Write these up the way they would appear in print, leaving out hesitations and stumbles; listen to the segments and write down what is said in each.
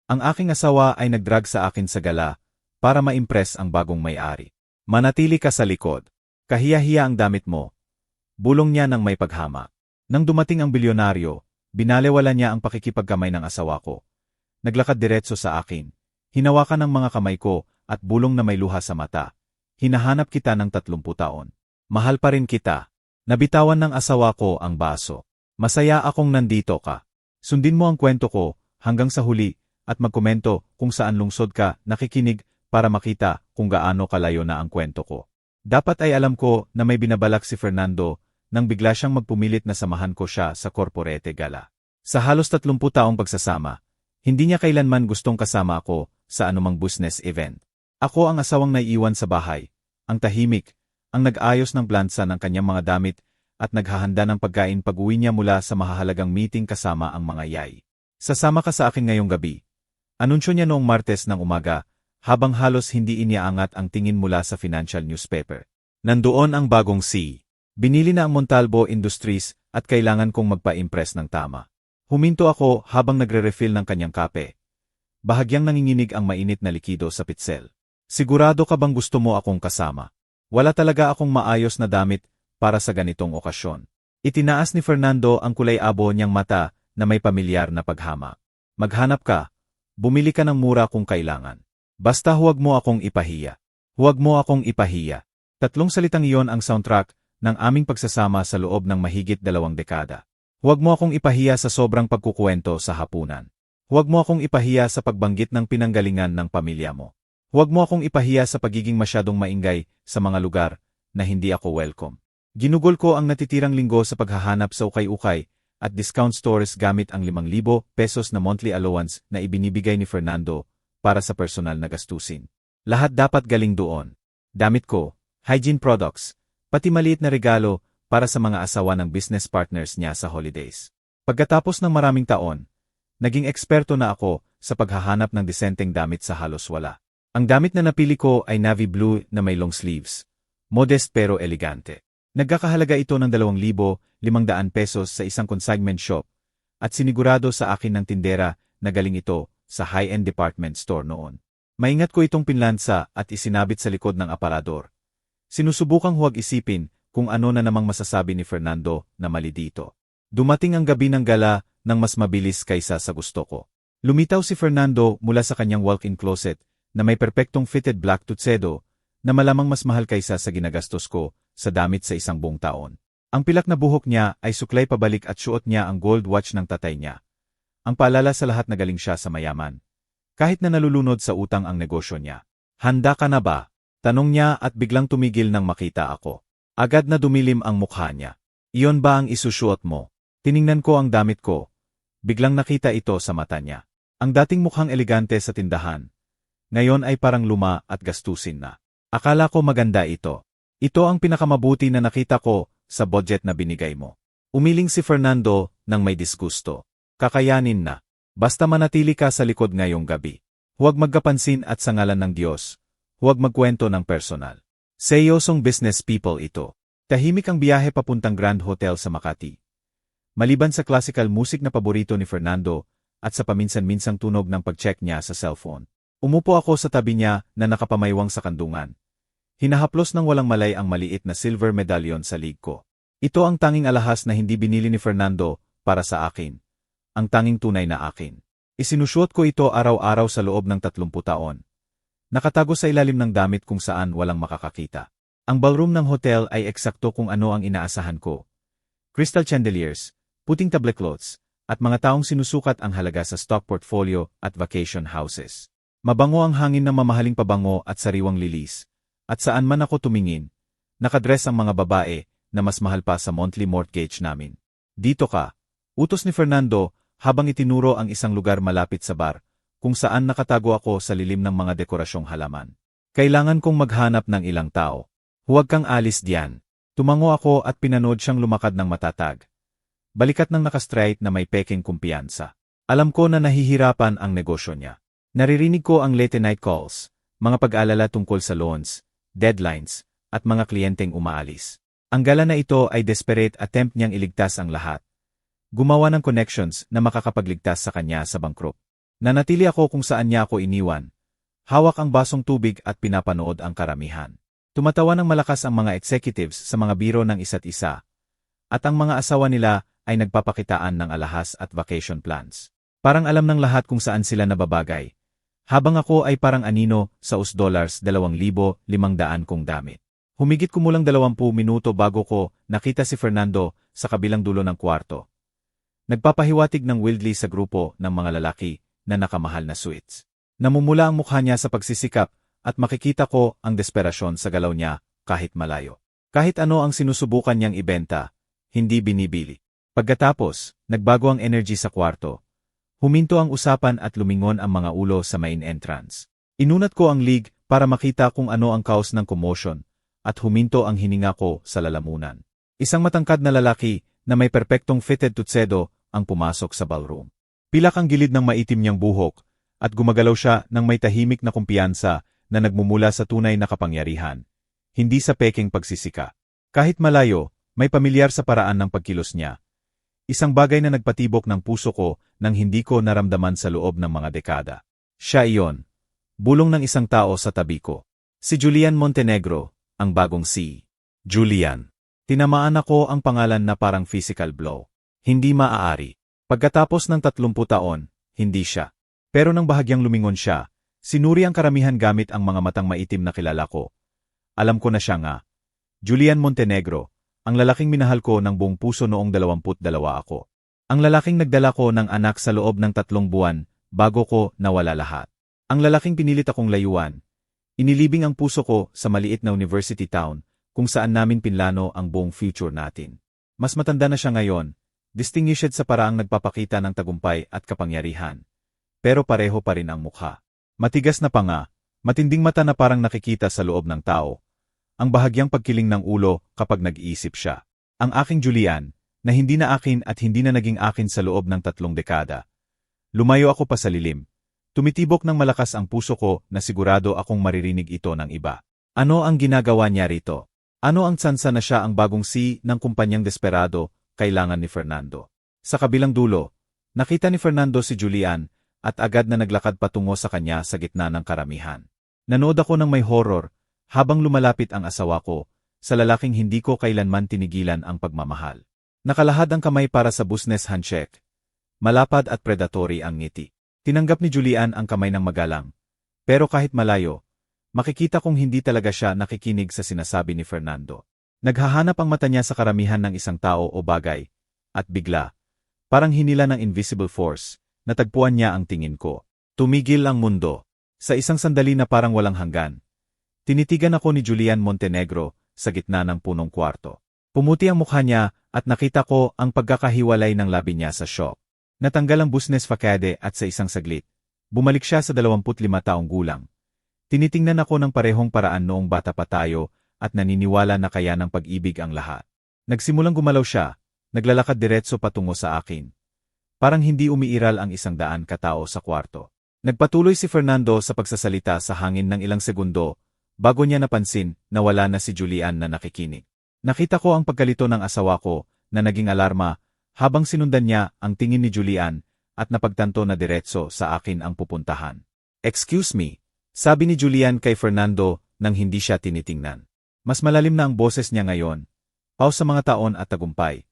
Ang aking asawa ay nagdrag sa akin sa gala para ma-impress ang bagong may-ari. Manatili ka sa likod. Kahiya-hiya ang damit mo. Bulong niya ng may paghama. Nang dumating ang bilyonaryo, binalewala niya ang pakikipagkamay ng asawa ko. Naglakad diretso sa akin. Hinawakan ang mga kamay ko at bulong na may luha sa mata. Hinahanap kita ng 30 taon. Mahal pa rin kita. Nabitawan ng asawa ko ang baso. Masaya akong nandito ka. Sundin mo ang kwento ko hanggang sa huli at magkomento kung saan lungsod ka nakikinig para makita kung gaano kalayo na ang kwento ko. Dapat ay alam ko na may binabalak si Fernando nang bigla siyang magpumilit na samahan ko siya sa corporate gala. Sa halos 30 taong pagsasama, hindi niya kailanman gustong kasama ako sa anumang business event. Ako ang asawang naiiwan sa bahay, ang tahimik, ang nag-ayos ng plansa ng kanyang mga damit at naghahanda ng pagkain pag-uwi niya mula sa mahahalagang meeting kasama ang mga yay. Sasama ka sa akin ngayong gabi. Anunsyo niya noong Martes ng umaga, habang halos hindi iniaangat ang tingin mula sa financial newspaper. Nandoon ang bagong C. Binili na ang Montalvo Industries at kailangan kong magpa-impress ng tama. Huminto ako habang nagre-refill ng kanyang kape. Bahagyang nanginginig ang mainit na likido sa pitsel. Sigurado ka bang gusto mo akong kasama? Wala talaga akong maayos na damit para sa ganitong okasyon. Itinaas ni Fernando ang kulay-abo niyang mata na may pamilyar na paghama. Maghanap ka. Bumili ka ng mura kung kailangan. Basta huwag mo akong ipahiya. Huwag mo akong ipahiya. 3 salitang iyon ang soundtrack ng aming pagsasama sa loob ng mahigit 2 dekada. Huwag mo akong ipahiya sa sobrang pagkukuwento sa hapunan. Huwag mo akong ipahiya sa pagbanggit ng pinanggalingan ng pamilya mo. Huwag mo akong ipahiya sa pagiging masyadong maingay sa mga lugar na hindi ako welcome. Ginugol ko ang natitirang linggo sa paghahanap sa ukay-ukay at discount stores gamit ang 5,000 pesos na monthly allowance na ibinibigay ni Fernando para sa personal na gastusin. Lahat dapat galing doon. Damit ko, hygiene products, pati maliit na regalo para sa mga asawa ng business partners niya sa holidays. Pagkatapos ng maraming taon, naging eksperto na ako sa paghahanap ng disenteng damit sa halos wala. Ang damit na napili ko ay navy blue na may long sleeves. Modest pero elegante. Nagkakahalaga ito ng 2,500 pesos sa isang consignment shop at sinigurado sa akin ng tindera na galing ito sa high-end department store noon. Maingat ko itong pinlansa at isinabit sa likod ng aparador. Sinusubukang huwag isipin kung ano na namang masasabi ni Fernando na mali dito. Dumating ang gabi ng gala nang mas mabilis kaysa sa gusto ko. Lumitaw si Fernando mula sa kanyang walk-in closet na may perpektong fitted black tuxedo na malamang mas mahal kaysa sa ginagastos ko sa damit sa isang buong taon. Ang pilak na buhok niya ay suklay pabalik at suot niya ang gold watch ng tatay niya. Ang paalala sa lahat na galing siya sa mayaman. Kahit na nalulunod sa utang ang negosyo niya. Handa ka na ba? Tanong niya at biglang tumigil nang makita ako. Agad na dumilim ang mukha niya. Iyon ba ang isusuot mo? Tiningnan ko ang damit ko. Biglang nakita ito sa mata niya. Ang dating mukhang elegante sa tindahan. Ngayon ay parang luma at gastusin na. Akala ko maganda ito. Ito ang pinakamabuti na nakita ko sa budget na binigay mo. Umiling si Fernando nang may disgusto. Kakayanin na. Basta manatili ka sa likod ngayong gabi. Huwag magkapansin at sa ngalan ng Diyos. Huwag magkwento ng personal. Seryosong business people ito. Tahimik ang biyahe papuntang Grand Hotel sa Makati. Maliban sa classical music na paborito ni Fernando at sa paminsan-minsang tunog ng pag-check niya sa cellphone. Umupo ako sa tabi niya na nakapamaywang sa kandungan. Hinahaplos ng walang malay ang maliit na silver medallion sa lig ko. Ito ang tanging alahas na hindi binili ni Fernando para sa akin. Ang tanging tunay na akin. Isinusuot ko ito araw-araw sa loob ng 30 taon. Nakatago sa ilalim ng damit kung saan walang makakakita. Ang ballroom ng hotel ay eksakto kung ano ang inaasahan ko. Crystal chandeliers, puting tablecloths, at mga taong sinusukat ang halaga sa stock portfolio at vacation houses. Mabango ang hangin ng mamahaling pabango at sariwang lilis. At saan man ako tumingin, nakadress ang mga babae na mas mahal pa sa monthly mortgage namin. Dito ka, utos ni Fernando habang itinuro ang isang lugar malapit sa bar, kung saan nakatago ako sa lilim ng mga dekorasyong halaman. Kailangan kong maghanap ng ilang tao. Huwag kang alis diyan. Tumango ako at pinanood siyang lumakad ng matatag. Balikat ng nakastraight na may peking kumpiyansa. Alam ko na nahihirapan ang negosyo niya. Naririnig ko ang late night calls, mga pag-alala tungkol sa loans, deadlines, at mga kliyenteng umaalis. Ang gala na ito ay desperate attempt niyang iligtas ang lahat. Gumawa ng connections na makakapagligtas sa kanya sa bangkrut. Nanatili ako kung saan niya ako iniwan. Hawak ang basong tubig at pinapanood ang karamihan. Tumatawa ng malakas ang mga executives sa mga biro ng isa't isa. At ang mga asawa nila ay nagpapakitaan ng alahas at vacation plans. Parang alam ng lahat kung saan sila nababagay. Habang ako ay parang anino sa $2,500 kong damit. Humigit kumulang 20 minuto bago ko nakita si Fernando sa kabilang dulo ng kwarto. Nagpapahiwatig ng wildly sa grupo ng mga lalaki na nakamahal na suites. Namumula ang mukha niya sa pagsisikap at makikita ko ang desperasyon sa galaw niya kahit malayo. Kahit ano ang sinusubukan niyang ibenta, hindi binibili. Pagkatapos, nagbago ang energy sa kwarto. Huminto ang usapan at lumingon ang mga ulo sa main entrance. Inunat ko ang league para makita kung ano ang cause ng commotion at huminto ang hininga ko sa lalamunan. Isang matangkad na lalaki na may perpektong fitted tuxedo ang pumasok sa ballroom. Pilak ang gilid ng maitim niyang buhok at gumagalaw siya ng may tahimik na kumpiyansa na nagmumula sa tunay na kapangyarihan, hindi sa peking pagsisika. Kahit malayo, may pamilyar sa paraan ng pagkilos niya. Isang bagay na nagpatibok ng puso ko nang hindi ko naramdaman sa loob ng mga dekada. Siya iyon. Bulong ng isang tao sa tabi ko. Si Julian Montenegro, ang bagong si Julian. Tinamaan ako ang pangalan na parang physical blow. Hindi maaari. Pagkatapos ng 30 taon, hindi siya. Pero nang bahagyang lumingon siya, sinuri ang karamihan gamit ang mga matang maitim na kilala ko. Alam ko na siya nga. Julian Montenegro. Ang lalaking minahal ko ng buong puso noong 22 ako. Ang lalaking nagdala ko ng anak sa loob ng 3 buwan bago ko nawala lahat. Ang lalaking pinilit akong layuan. Inilibing ang puso ko sa maliit na university town kung saan namin pinlano ang buong future natin. Mas matanda na siya ngayon, distinguished sa paraang nagpapakita ng tagumpay at kapangyarihan. Pero pareho pa rin ang mukha. Matigas na panga, matinding mata na parang nakikita sa loob ng tao. Ang bahagyang pagkiling ng ulo kapag nag-iisip siya. Ang aking Julian, na hindi na akin at hindi na naging akin sa loob ng 3 dekada. Lumayo ako pa sa lilim. Tumitibok ng malakas ang puso ko na sigurado akong maririnig ito ng iba. Ano ang ginagawa niya rito? Ano ang tsansa na siya ang bagong si ng kumpanyang desperado kailangan ni Fernando? Sa kabilang dulo, nakita ni Fernando si Julian at agad na naglakad patungo sa kanya sa gitna ng karamihan. Nanood ako ng may horror, habang lumalapit ang asawa ko, sa lalaking hindi ko kailanman tinigilan ang pagmamahal. Nakalahad ang kamay para sa business handshake. Malapad at predatory ang ngiti. Tinanggap ni Julian ang kamay ng magalang. Pero kahit malayo, makikita kong hindi talaga siya nakikinig sa sinasabi ni Fernando. Naghahanap ang mata niya sa karamihan ng isang tao o bagay. At bigla, parang hinila ng invisible force, natagpuan niya ang tingin ko. Tumigil ang mundo. Sa isang sandali na parang walang hanggan. Tinitigan ako ni Julian Montenegro sa gitna ng punong kwarto. Pumuti ang mukha niya at nakita ko ang pagkakahiwalay ng labi niya sa shock. Natanggal ang business facade at sa isang saglit, bumalik siya sa 25 taong gulang. Tinitingnan ako ng parehong paraan noong bata pa tayo at naniniwala na kaya ng pag-ibig ang lahat. Nagsimulang gumalaw siya, naglalakad diretso patungo sa akin. Parang hindi umiiral ang 100 katao sa kwarto. Nagpatuloy si Fernando sa pagsasalita sa hangin ng ilang segundo, bago niya napansin na wala na si Julian na nakikinig. Nakita ko ang pagkalito ng asawa ko na naging alarma habang sinundan niya ang tingin ni Julian at napagtanto na diretso sa akin ang pupuntahan. "Excuse me," sabi ni Julian kay Fernando nang hindi siya tinitingnan. Mas malalim na ang boses niya ngayon. Pause sa mga taon at tagumpay.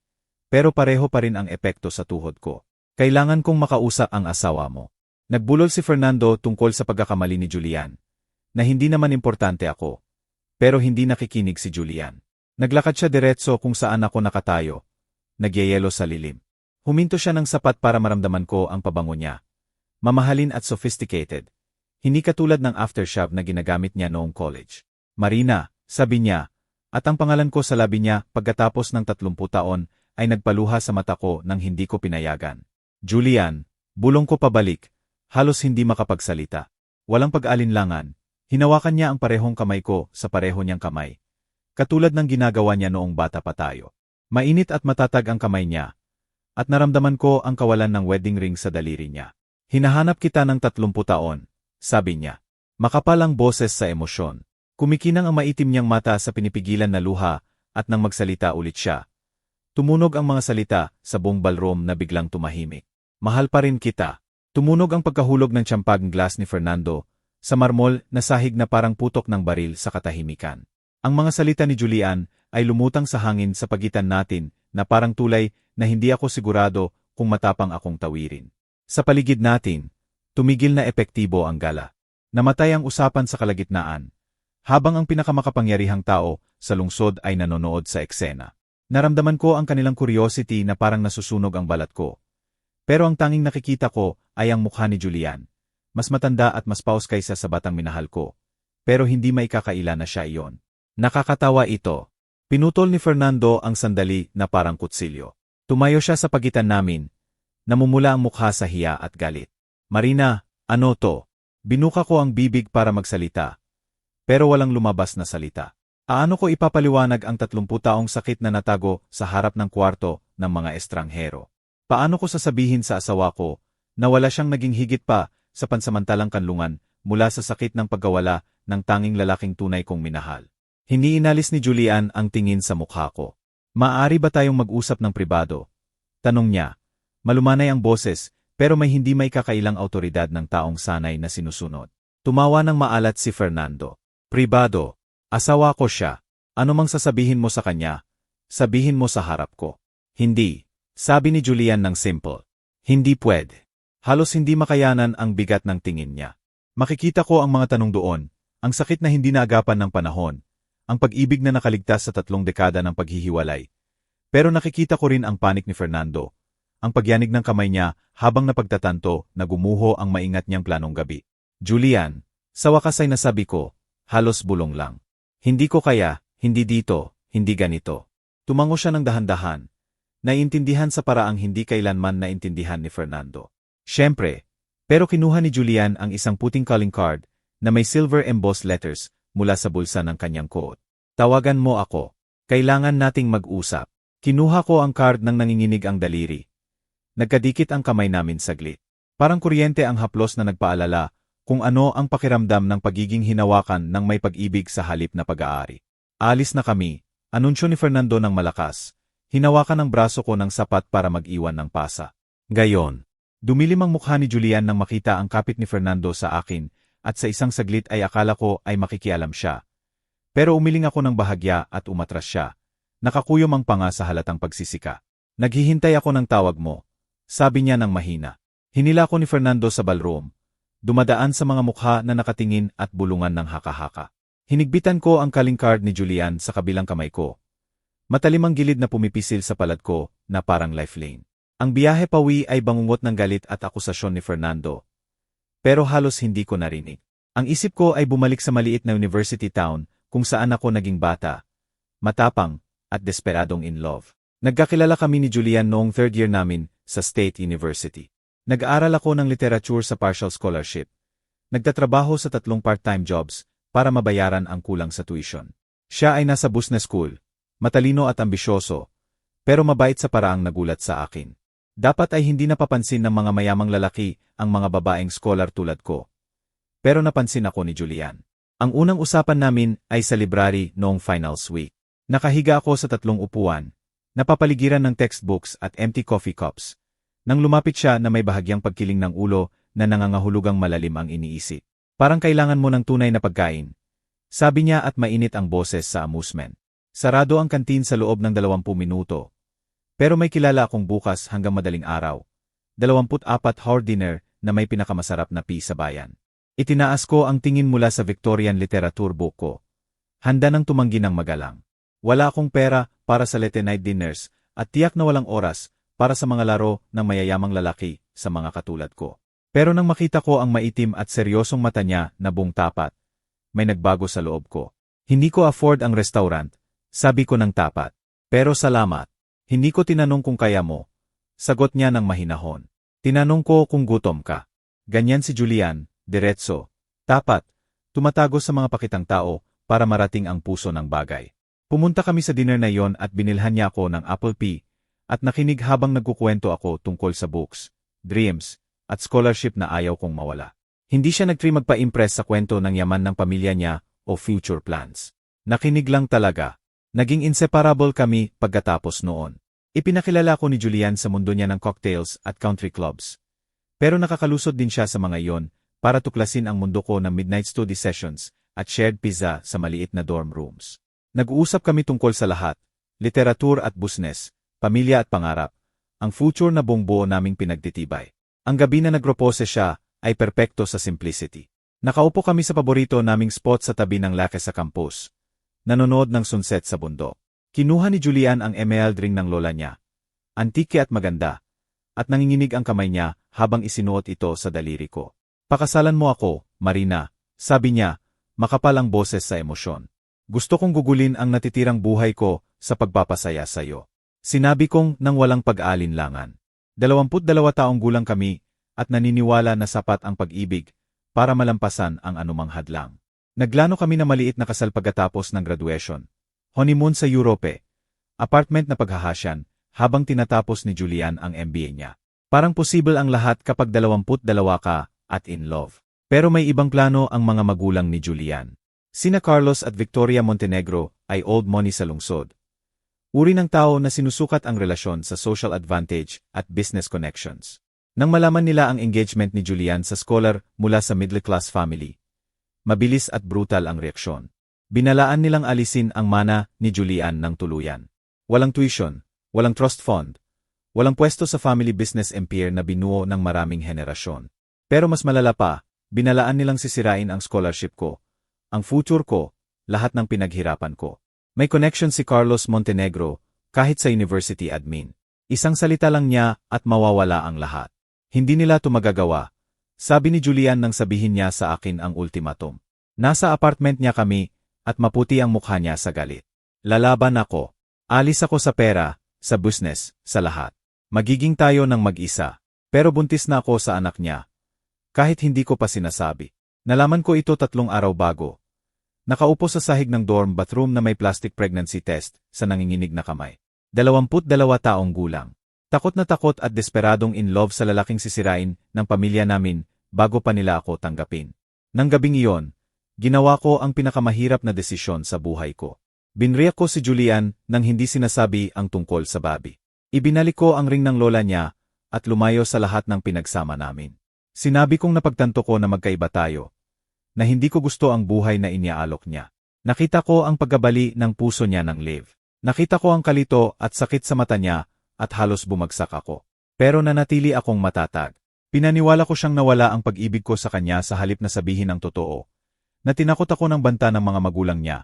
Pero pareho pa rin ang epekto sa tuhod ko. "Kailangan kong makausap ang asawa mo." Nagbulol si Fernando tungkol sa pagkakamali ni Julian. Na hindi naman importante ako. Pero hindi nakikinig si Julian. Naglakad siya diretso kung saan ako nakatayo. Nagyayelo sa lilim. Huminto siya ng sapat para maramdaman ko ang pabango niya. Mamahalin at sophisticated. Hindi katulad ng aftershave na ginagamit niya noong college. "Marina," sabi niya, at ang pangalan ko sa labi niya pagkatapos ng 30 taon ay nagpaluha sa mata ko nang hindi ko pinayagan. "Julian," bulong ko pabalik, halos hindi makapagsalita. Walang pag-alinlangan. Hinawakan niya ang parehong kamay ko sa pareho niyang kamay. Katulad ng ginagawa niya noong bata pa tayo. Mainit at matatag ang kamay niya. At naramdaman ko ang kawalan ng wedding ring sa daliri niya. "Hinahanap kita ng 30 taon," sabi niya. Makapal ang boses sa emosyon. Kumikinang ang maitim niyang mata sa pinipigilan na luha at nang magsalita ulit siya. Tumunog ang mga salita sa buong ballroom na biglang tumahimik. "Mahal pa rin kita." Tumunog ang pagkahulog ng tsampag glass ni Fernando sa marmol na sahig na parang putok ng baril sa katahimikan. Ang mga salita ni Julian ay lumutang sa hangin sa pagitan natin na parang tulay na hindi ako sigurado kung matapang akong tawirin. Sa paligid natin, tumigil na epektibo ang gala. Namatay ang usapan sa kalagitnaan, habang ang pinakamakapangyarihang tao sa lungsod ay nanonood sa eksena. Naramdaman ko ang kanilang curiosity na parang nasusunog ang balat ko. Pero ang tanging nakikita ko ay ang mukha ni Julian. Mas matanda at mas paus kaysa sa batang minahal ko. Pero hindi maikakaila na siya iyon. Nakakatawa ito. Pinutol ni Fernando ang sandali na parang kutsilyo. Tumayo siya sa pagitan namin. Namumula ang mukha sa hiya at galit. Marina, ano to? Binuka ko ang bibig para magsalita. Pero walang lumabas na salita. Aano ko ipapaliwanag ang 30 taong sakit na natago sa harap ng kwarto ng mga estranghero? Paano ko sasabihin sa asawa ko na wala siyang naging higit pa sa pansamantalang kanlungan mula sa sakit ng pagkawala ng tanging lalaking tunay kong minahal? Hindi inalis ni Julian ang tingin sa mukha ko. Maaari ba tayong mag-usap ng pribado? Tanong niya. Malumanay ang boses, pero may hindi may kakailang autoridad ng taong sanay na sinusunod. Tumawa ng maalat si Fernando. Pribado. Asawa ko siya. Ano mang sasabihin mo sa kanya, sabihin mo sa harap ko. Hindi. Sabi ni Julian ng simple. Hindi pwede. Halos hindi makayanan ang bigat ng tingin niya. Makikita ko ang mga tanong doon, ang sakit na hindi naagapan ng panahon, ang pag-ibig na nakaligtas sa 3 dekada ng paghihiwalay. Pero nakikita ko rin ang panik ni Fernando, ang pagyanig ng kamay niya habang napagtatanto na gumuho ang maingat niyang planong gabi. Julian, sa wakas ay nasabi ko, halos bulong lang. Hindi ko kaya, hindi dito, hindi ganito. Tumango siya ng dahan-dahan. Naiintindihan sa paraang hindi kailanman naintindihan ni Fernando. Siyempre, pero kinuha ni Julian ang isang puting calling card na may silver embossed letters mula sa bulsa ng kanyang coat. Tawagan mo ako. Kailangan nating mag-usap. Kinuha ko ang card nang nanginginig ang daliri. Nagkadikit ang kamay namin saglit. Parang kuryente ang haplos na nagpaalala kung ano ang pakiramdam ng pagiging hinawakan ng may pag-ibig sa halip na pag-aari. Alis na kami, anunsyo ni Fernando ng malakas. Hinawakan ang braso ko ng sapat para mag-iwan ng pasa. Gayon. Dumilim ang mukha ni Julian nang makita ang kapit ni Fernando sa akin at sa isang saglit ay akala ko ay makikialam siya. Pero umiling ako ng bahagya at umatras siya. Nakakuyom ang panga sa halatang pagsisika. Naghihintay ako ng tawag mo. Sabi niya ng mahina. Hinila ko ni Fernando sa ballroom. Dumadaan sa mga mukha na nakatingin at bulungan ng haka-haka. Hinigbitan ko ang calling card ni Julian sa kabilang kamay ko. Matalim ang gilid na pumipisil sa palad ko na parang lifeline. Ang biyahe pawi ay bangungot ng galit at akusasyon ni Fernando. Pero halos hindi ko narinig. Ang isip ko ay bumalik sa maliit na university town kung saan ako naging bata, matapang, at desperadong in love. Nagkakilala kami ni Julian noong 3rd year namin sa State University. Nag-aaral ako ng literature sa partial scholarship. Nagtatrabaho sa 3 part-time jobs para mabayaran ang kulang sa tuition. Siya ay nasa business school, matalino at ambisyoso, pero mabait sa paraang nagulat sa akin. Dapat ay hindi napapansin ng mga mayamang lalaki ang mga babaeng scholar tulad ko. Pero napansin ako ni Julian. Ang unang usapan namin ay sa library noong finals week. Nakahiga ako sa 3 upuan, napapaligiran ng textbooks at empty coffee cups. Nang lumapit siya na may bahagyang pagkiling ng ulo na nangangahulugang malalim ang iniisip. Parang kailangan mo ng tunay na pagkain. Sabi niya at mainit ang boses sa amusement. Sarado ang kantin sa loob ng 20 minuto. Pero may kilala akong bukas hanggang madaling araw. 24-hour dinner na may pinakamasarap na pi sa bayan. Itinaas ko ang tingin mula sa Victorian literature book ko. Handa nang tumanggi ng magalang. Wala akong pera para sa late night dinners at tiyak na walang oras para sa mga laro ng mayayamang lalaki sa mga katulad ko. Pero nang makita ko ang maitim at seryosong mata niya na buong tapat, may nagbago sa loob ko. Hindi ko afford ang restaurant, sabi ko ng tapat. Pero salamat. Hindi ko tinanong kung kaya mo. Sagot niya ng mahinahon. Tinanong ko kung gutom ka. Ganyan si Julian, diretso, tapat, tumatago sa mga pakitang tao para marating ang puso ng bagay. Pumunta kami sa dinner na yon at binilhan niya ako ng apple pie at nakinig habang nagkukwento ako tungkol sa books, dreams, at scholarship na ayaw kong mawala. Hindi siya nagtry magpa-impress sa kwento ng yaman ng pamilya niya o future plans. Nakinig lang talaga. Naging inseparable kami pagkatapos noon. Ipinakilala ko ni Julian sa mundo niya ng cocktails at country clubs. Pero nakakalusot din siya sa mga iyon para tuklasin ang mundo ko ng midnight study sessions at shared pizza sa maliit na dorm rooms. Nag-uusap kami tungkol sa lahat, literatur at business, pamilya at pangarap, ang future na buong-buo naming pinagtitibay. Ang gabi na nagropose siya ay perpekto sa simplicity. Nakaupo kami sa paborito naming spot sa tabi ng lake sa campus, nanonood ng sunset sa bundok. Kinuha ni Julian ang emerald ring ng lola niya. Antike at maganda, at nanginginig ang kamay niya habang isinuot ito sa daliri ko. Pakasalan mo ako, Marina, sabi niya, makapal ang boses sa emosyon. Gusto kong gugulin ang natitirang buhay ko sa pagpapasaya sa iyo. Sinabi kong nang walang pag-aalinlangan. 22 taong gulang kami at naniniwala na sapat ang pag-ibig para malampasan ang anumang hadlang. Naglano kami na maliit na kasal pagkatapos ng graduation. Honeymoon sa Europe. Apartment na paghahasyan habang tinatapos ni Julian ang MBA niya. Parang posible ang lahat kapag 22 ka at in love. Pero may ibang plano ang mga magulang ni Julian. Sina Carlos at Victoria Montenegro ay old money sa lungsod. Uri ng tao na sinusukat ang relasyon sa social advantage at business connections. Nang malaman nila ang engagement ni Julian sa scholar mula sa middle-class family, mabilis at brutal ang reaksyon. Binalaan nilang alisin ang mana ni Julian ng tuluyan. Walang tuition, walang trust fund, walang pwesto sa family business empire na binuo ng maraming henerasyon. Pero mas malala pa, binalaan nilang sisirain ang scholarship ko, ang future ko, lahat ng pinaghirapan ko. May connection si Carlos Montenegro kahit sa university admin. Isang salita lang niya at mawawala ang lahat. Hindi nila ito magagawa, sabi ni Julian nang sabihin niya sa akin ang ultimatum. Nasa apartment niya kami at maputi ang mukha niya sa galit. Lalaban ako. Alis ako sa pera, sa business, sa lahat. Magiging tayo ng mag-isa. Pero buntis na ako sa anak niya. Kahit hindi ko pa sinasabi. Nalaman ko ito 3 araw bago. Nakaupo sa sahig ng dorm bathroom na may plastic pregnancy test sa nanginginig na kamay. 22 taong gulang. Takot na takot at desperadong in love sa lalaking sisirain ng pamilya namin bago pa nila ako tanggapin. Nang gabing iyon, ginawa ko ang pinakamahirap na desisyon sa buhay ko. Binriyak ko si Julian nang hindi sinasabi ang tungkol sa baby. Ibinalik ko ang ring ng lola niya at lumayo sa lahat ng pinagsama namin. Sinabi kong napagtanto ko na magkaiba tayo, na hindi ko gusto ang buhay na iniaalok niya. Nakita ko ang paggabali ng puso niya ng Liv. Nakita ko ang kalito at sakit sa mata niya at halos bumagsak ako. Pero nanatili akong matatag. Pinaniwala ko siyang nawala ang pag-ibig ko sa kanya sa halip na sabihin ang totoo. Na tinakot ako ng banta ng mga magulang niya.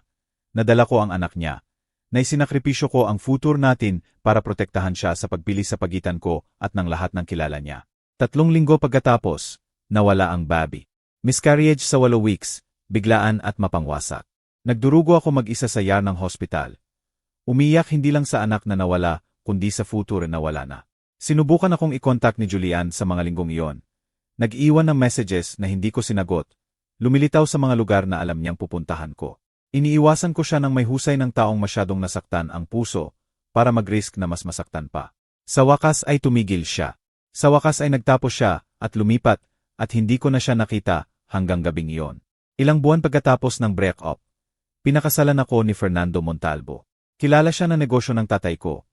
Nadala ko ang anak niya. Na isinakripisyo ko ang future natin para protektahan siya sa pagpili sa pagitan ko at ng lahat ng kilala niya. 3 linggo pagkatapos, nawala ang baby. Miscarriage sa 8 weeks, biglaan at mapangwasak. Nagdurugo ako mag-isa sa yard ng hospital. Umiyak hindi lang sa anak na nawala, kundi sa future na wala na. Sinubukan akong i-contact ni Julian sa mga linggong iyon. Nag-iwan ng messages na hindi ko sinagot. Lumilitaw sa mga lugar na alam niyang pupuntahan ko. Iniiwasan ko siya ng may husay ng taong masyadong nasaktan ang puso para mag-risk na mas masaktan pa. Sa wakas ay tumigil siya. Sa wakas ay nagtapos siya at lumipat at hindi ko na siya nakita hanggang gabing iyon. Ilang buwan pagkatapos ng break-up, pinakasalan ako ni Fernando Montalvo. Kilala siya ng negosyo ng tatay ko.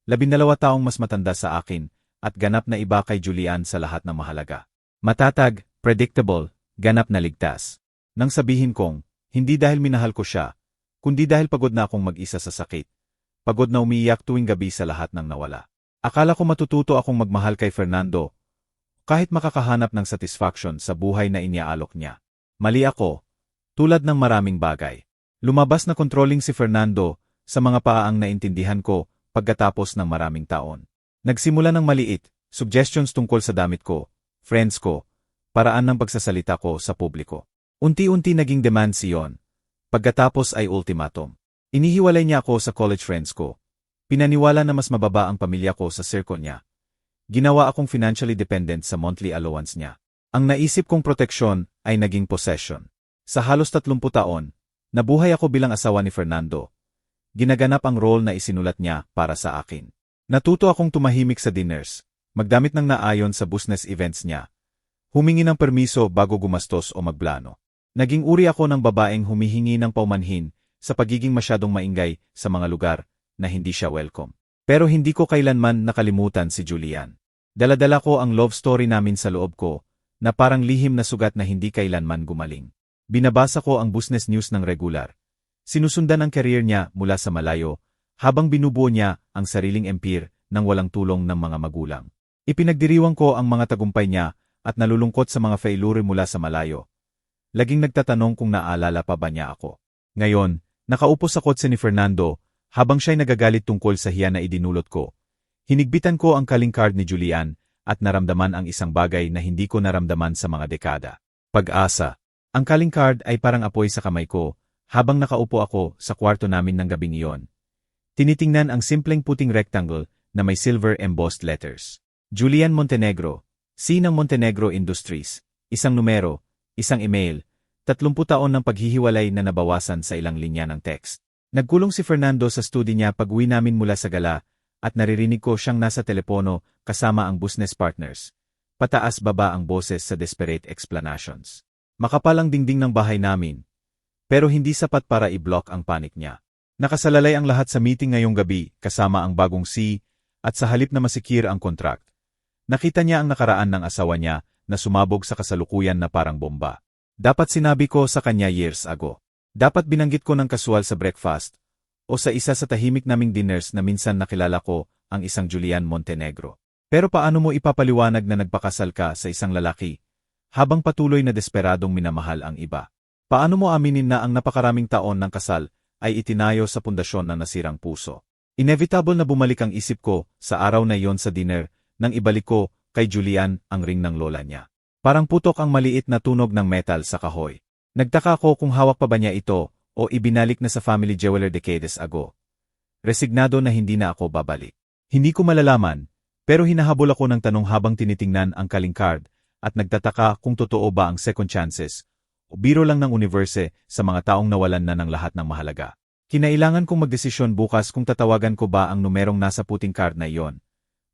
12 taong mas matanda sa akin at ganap na iba kay Julian sa lahat ng mahalaga. Matatag, predictable, ganap na ligtas. Nang sabihin kong, hindi dahil minahal ko siya, kundi dahil pagod na akong mag-isa sa sakit. Pagod na umiiyak tuwing gabi sa lahat ng nawala. Akala ko matututo akong magmahal kay Fernando, kahit makakahanap ng satisfaction sa buhay na iniaalok niya. Mali ako, tulad ng maraming bagay. Lumabas na controlling si Fernando sa mga paang naintindihan ko pagkatapos ng maraming taon. Nagsimula ng maliit, suggestions tungkol sa damit ko, friends ko, paraan ng pagsasalita ko sa publiko. Unti-unti naging demands iyon. Pagkatapos ay ultimatum. Inihiwalay niya ako sa college friends ko. Pinaniwala na mas mababa ang pamilya ko sa circle niya. Ginawa akong financially dependent sa monthly allowance niya. Ang naisip kong proteksyon ay naging possession. Sa halos 30 taon, nabuhay ako bilang asawa ni Fernando. Ginaganap ang role na isinulat niya para sa akin. Natuto akong tumahimik sa dinners, magdamit ng naayon sa business events niya. Humingi ng permiso bago gumastos o magplano. Naging uri ako ng babaeng humihingi ng paumanhin sa pagiging masyadong maingay sa mga lugar na hindi siya welcome. Pero hindi ko kailanman nakalimutan si Julian. Daladala ko ang love story namin sa loob ko, na parang lihim na sugat na hindi kailanman gumaling. Binabasa ko ang business news ng regular. Sinusundan ang career niya mula sa malayo, habang binubuo niya ang sariling empire nang walang tulong ng mga magulang. Ipinagdiriwang ko ang mga tagumpay niya at nalulungkot sa mga failure mula sa malayo. Laging nagtatanong kung naalala pa ba niya ako. Ngayon, nakaupo sa kotse ni Fernando, habang siya'y nagagalit tungkol sa hiya na idinulot ko. Hinigbitan ko ang calling card ni Julian at naramdaman ang isang bagay na hindi ko naramdaman sa mga dekada. Pag-asa. Ang calling card ay parang apoy sa kamay ko, habang nakaupo ako sa kwarto namin ng gabing iyon. Tinitingnan ang simpleng puting rectangle na may silver embossed letters. Julian Montenegro, C ng Montenegro Industries, isang numero, isang email, 30 taon ng paghihiwalay na nabawasan sa ilang linya ng text. Nagkulong si Fernando sa studio niya pag-uwi namin mula sa gala, at naririnig ko siyang nasa telepono kasama ang business partners. Pataas-baba ang boses sa desperate explanations. Makapal ang dingding ng bahay namin, pero hindi sapat para i-block ang panic niya. Nakasalalay ang lahat sa meeting ngayong gabi kasama ang bagong C, at sa halip na masikir ang contract, nakita niya ang nakaraan ng asawa niya na sumabog sa kasalukuyan na parang bomba. Dapat sinabi ko sa kanya years ago. Dapat binanggit ko ng kasual sa breakfast o sa isa sa tahimik naming dinners na minsan nakilala ko ang isang Julian Montenegro. Pero paano mo ipapaliwanag na nagpakasal ka sa isang lalaki habang patuloy na desperadong minamahal ang iba? Paano mo aminin na ang napakaraming taon ng kasal ay itinayo sa pundasyon ng nasirang puso? Inevitable na bumalik ang isip ko sa araw na iyon sa dinner nang ibalik ko kay Julian ang ring ng lola niya. Parang putok ang maliit na tunog ng metal sa kahoy. Nagtaka ko kung hawak pa ba niya ito o ibinalik na sa family jeweler decades ago. Resignado na hindi na ako babalik. Hindi ko malalaman, pero hinahabol ako ng tanong habang tinitingnan ang calling card at nagtataka kung totoo ba ang second chances o biro lang ng universe sa mga taong nawalan na ng lahat ng mahalaga. Kinailangan kong magdesisyon bukas kung tatawagan ko ba ang numerong nasa puting card na iyon.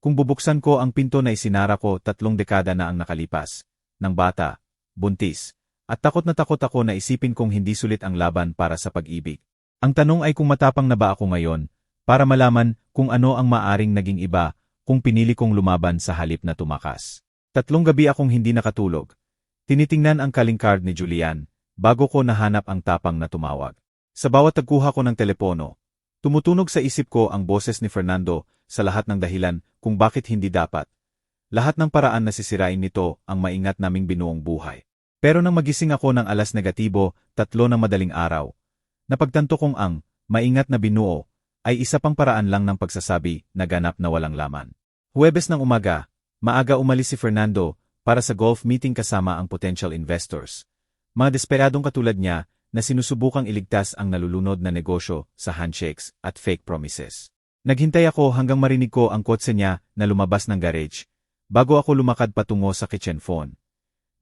Kung bubuksan ko ang pinto na isinara ko 3 dekada na ang nakalipas, ng bata, buntis, at takot ako na isipin kong hindi sulit ang laban para sa pag-ibig. Ang tanong ay kung matapang na ba ako ngayon, para malaman kung ano ang maaring naging iba kung pinili kong lumaban sa halip na tumakas. 3 gabi akong hindi nakatulog. Tinitingnan ang calling card ni Julian, bago ko nahanap ang tapang na tumawag. Sa bawat tagkuha ko ng telepono, tumutunog sa isip ko ang boses ni Fernando sa lahat ng dahilan kung bakit hindi dapat. Lahat ng paraan na sisirain nito ang maingat naming binuong buhay. Pero nang magising ako ng alas negatibo, 3 ng madaling araw, napagtanto kong ang maingat na binuo ay isa pang paraan lang ng pagsasabi na ganap na walang laman. Huwebes ng umaga, maaga umalis si Fernando para sa golf meeting kasama ang potential investors. Mga desperadong katulad niya na sinusubukang iligtas ang nalulunod na negosyo sa handshakes at fake promises. Naghintay ako hanggang marinig ko ang kotse niya na lumabas ng garage, bago ako lumakad patungo sa kitchen phone.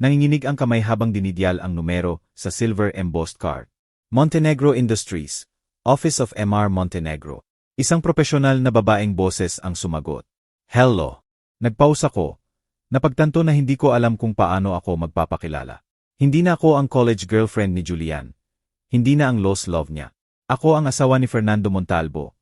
Nanginginig ang kamay habang dinidial ang numero sa silver embossed card. Montenegro Industries, Office of MR Montenegro. Isang profesional na babaeng boses ang sumagot. Hello. Nagpause ako. Napagtanto na hindi ko alam kung paano ako magpapakilala. Hindi na ako ang college girlfriend ni Julian. Hindi na ang lost love niya. Ako ang asawa ni Fernando Montalvo.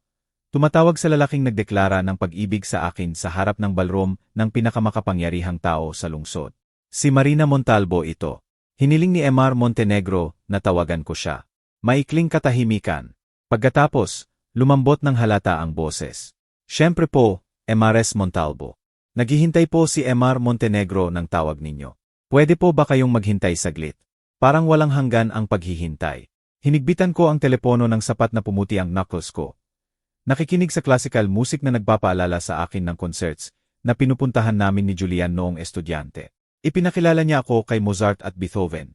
Tumatawag sa lalaking nagdeklara ng pag-ibig sa akin sa harap ng ballroom ng pinakamakapangyarihang tao sa lungsod. Si Marina Montalvo ito. Hiniling ni MR Montenegro na tawagan ko siya. Maikling katahimikan. Pagkatapos, lumambot ng halata ang boses. Siyempre po, MRS Montalvo. Naghihintay po si MR Montenegro ng tawag ninyo. Pwede po ba kayong maghintay saglit? Parang walang hanggan ang paghihintay. Hinigbitan ko ang telepono ng sapat na pumuti ang knuckles ko. Nakikinig sa classical music na nagpapaalala sa akin ng concerts na pinupuntahan namin ni Julian noong estudyante. Ipinakilala niya ako kay Mozart at Beethoven.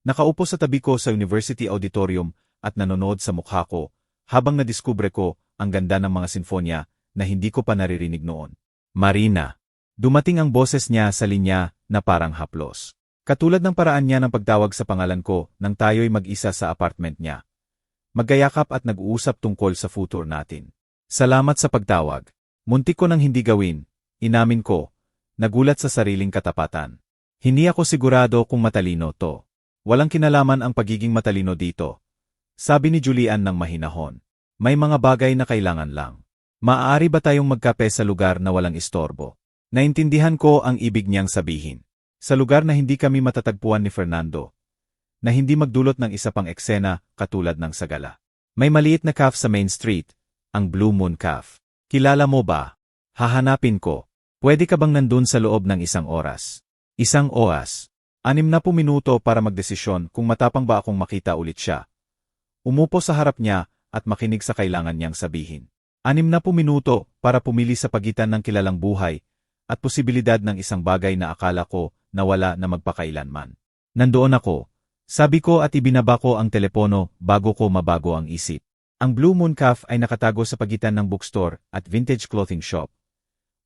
Nakaupo sa tabi ko sa University Auditorium at nanonood sa mukha ko habang nadiskubre ko ang ganda ng mga sinfonya na hindi ko pa naririnig noon. Marina. Dumating ang boses niya sa linya na parang haplos. Katulad ng paraan niya ng pagtawag sa pangalan ko nang tayo'y mag-isa sa apartment niya. Maggayakap at nag-uusap tungkol sa future natin. Salamat sa pagtawag. Muntik ko nang hindi gawin. Inamin ko. Nagulat sa sariling katapatan. Hindi ako sigurado kung matalino to. Walang kinalaman ang pagiging matalino dito. Sabi ni Julian ng mahinahon. May mga bagay na kailangan lang. Maaari ba tayong magkape sa lugar na walang istorbo? Naintindihan ko ang ibig niyang sabihin. Sa lugar na hindi kami matatagpuan ni Fernando, na hindi magdulot ng isa pang eksena katulad ng sa gala. May maliit na cafe sa Main Street, ang Blue Moon Cafe. Kilala mo ba? Hahanapin ko. Pwede ka bang nandun sa loob ng isang oras? Isang oras. 60 minuto para magdesisyon kung matapang ba akong makita ulit siya. Umupo sa harap niya at makinig sa kailangan niyang sabihin. 60 minuto para pumili sa pagitan ng kilalang buhay at posibilidad ng isang bagay na akala ko na wala na magpakailanman. Nandoon ako. Sabi ko at ibinaba ko ang telepono bago ko mabago ang isip. Ang Blue Moon Cafe ay nakatago sa pagitan ng bookstore at vintage clothing shop.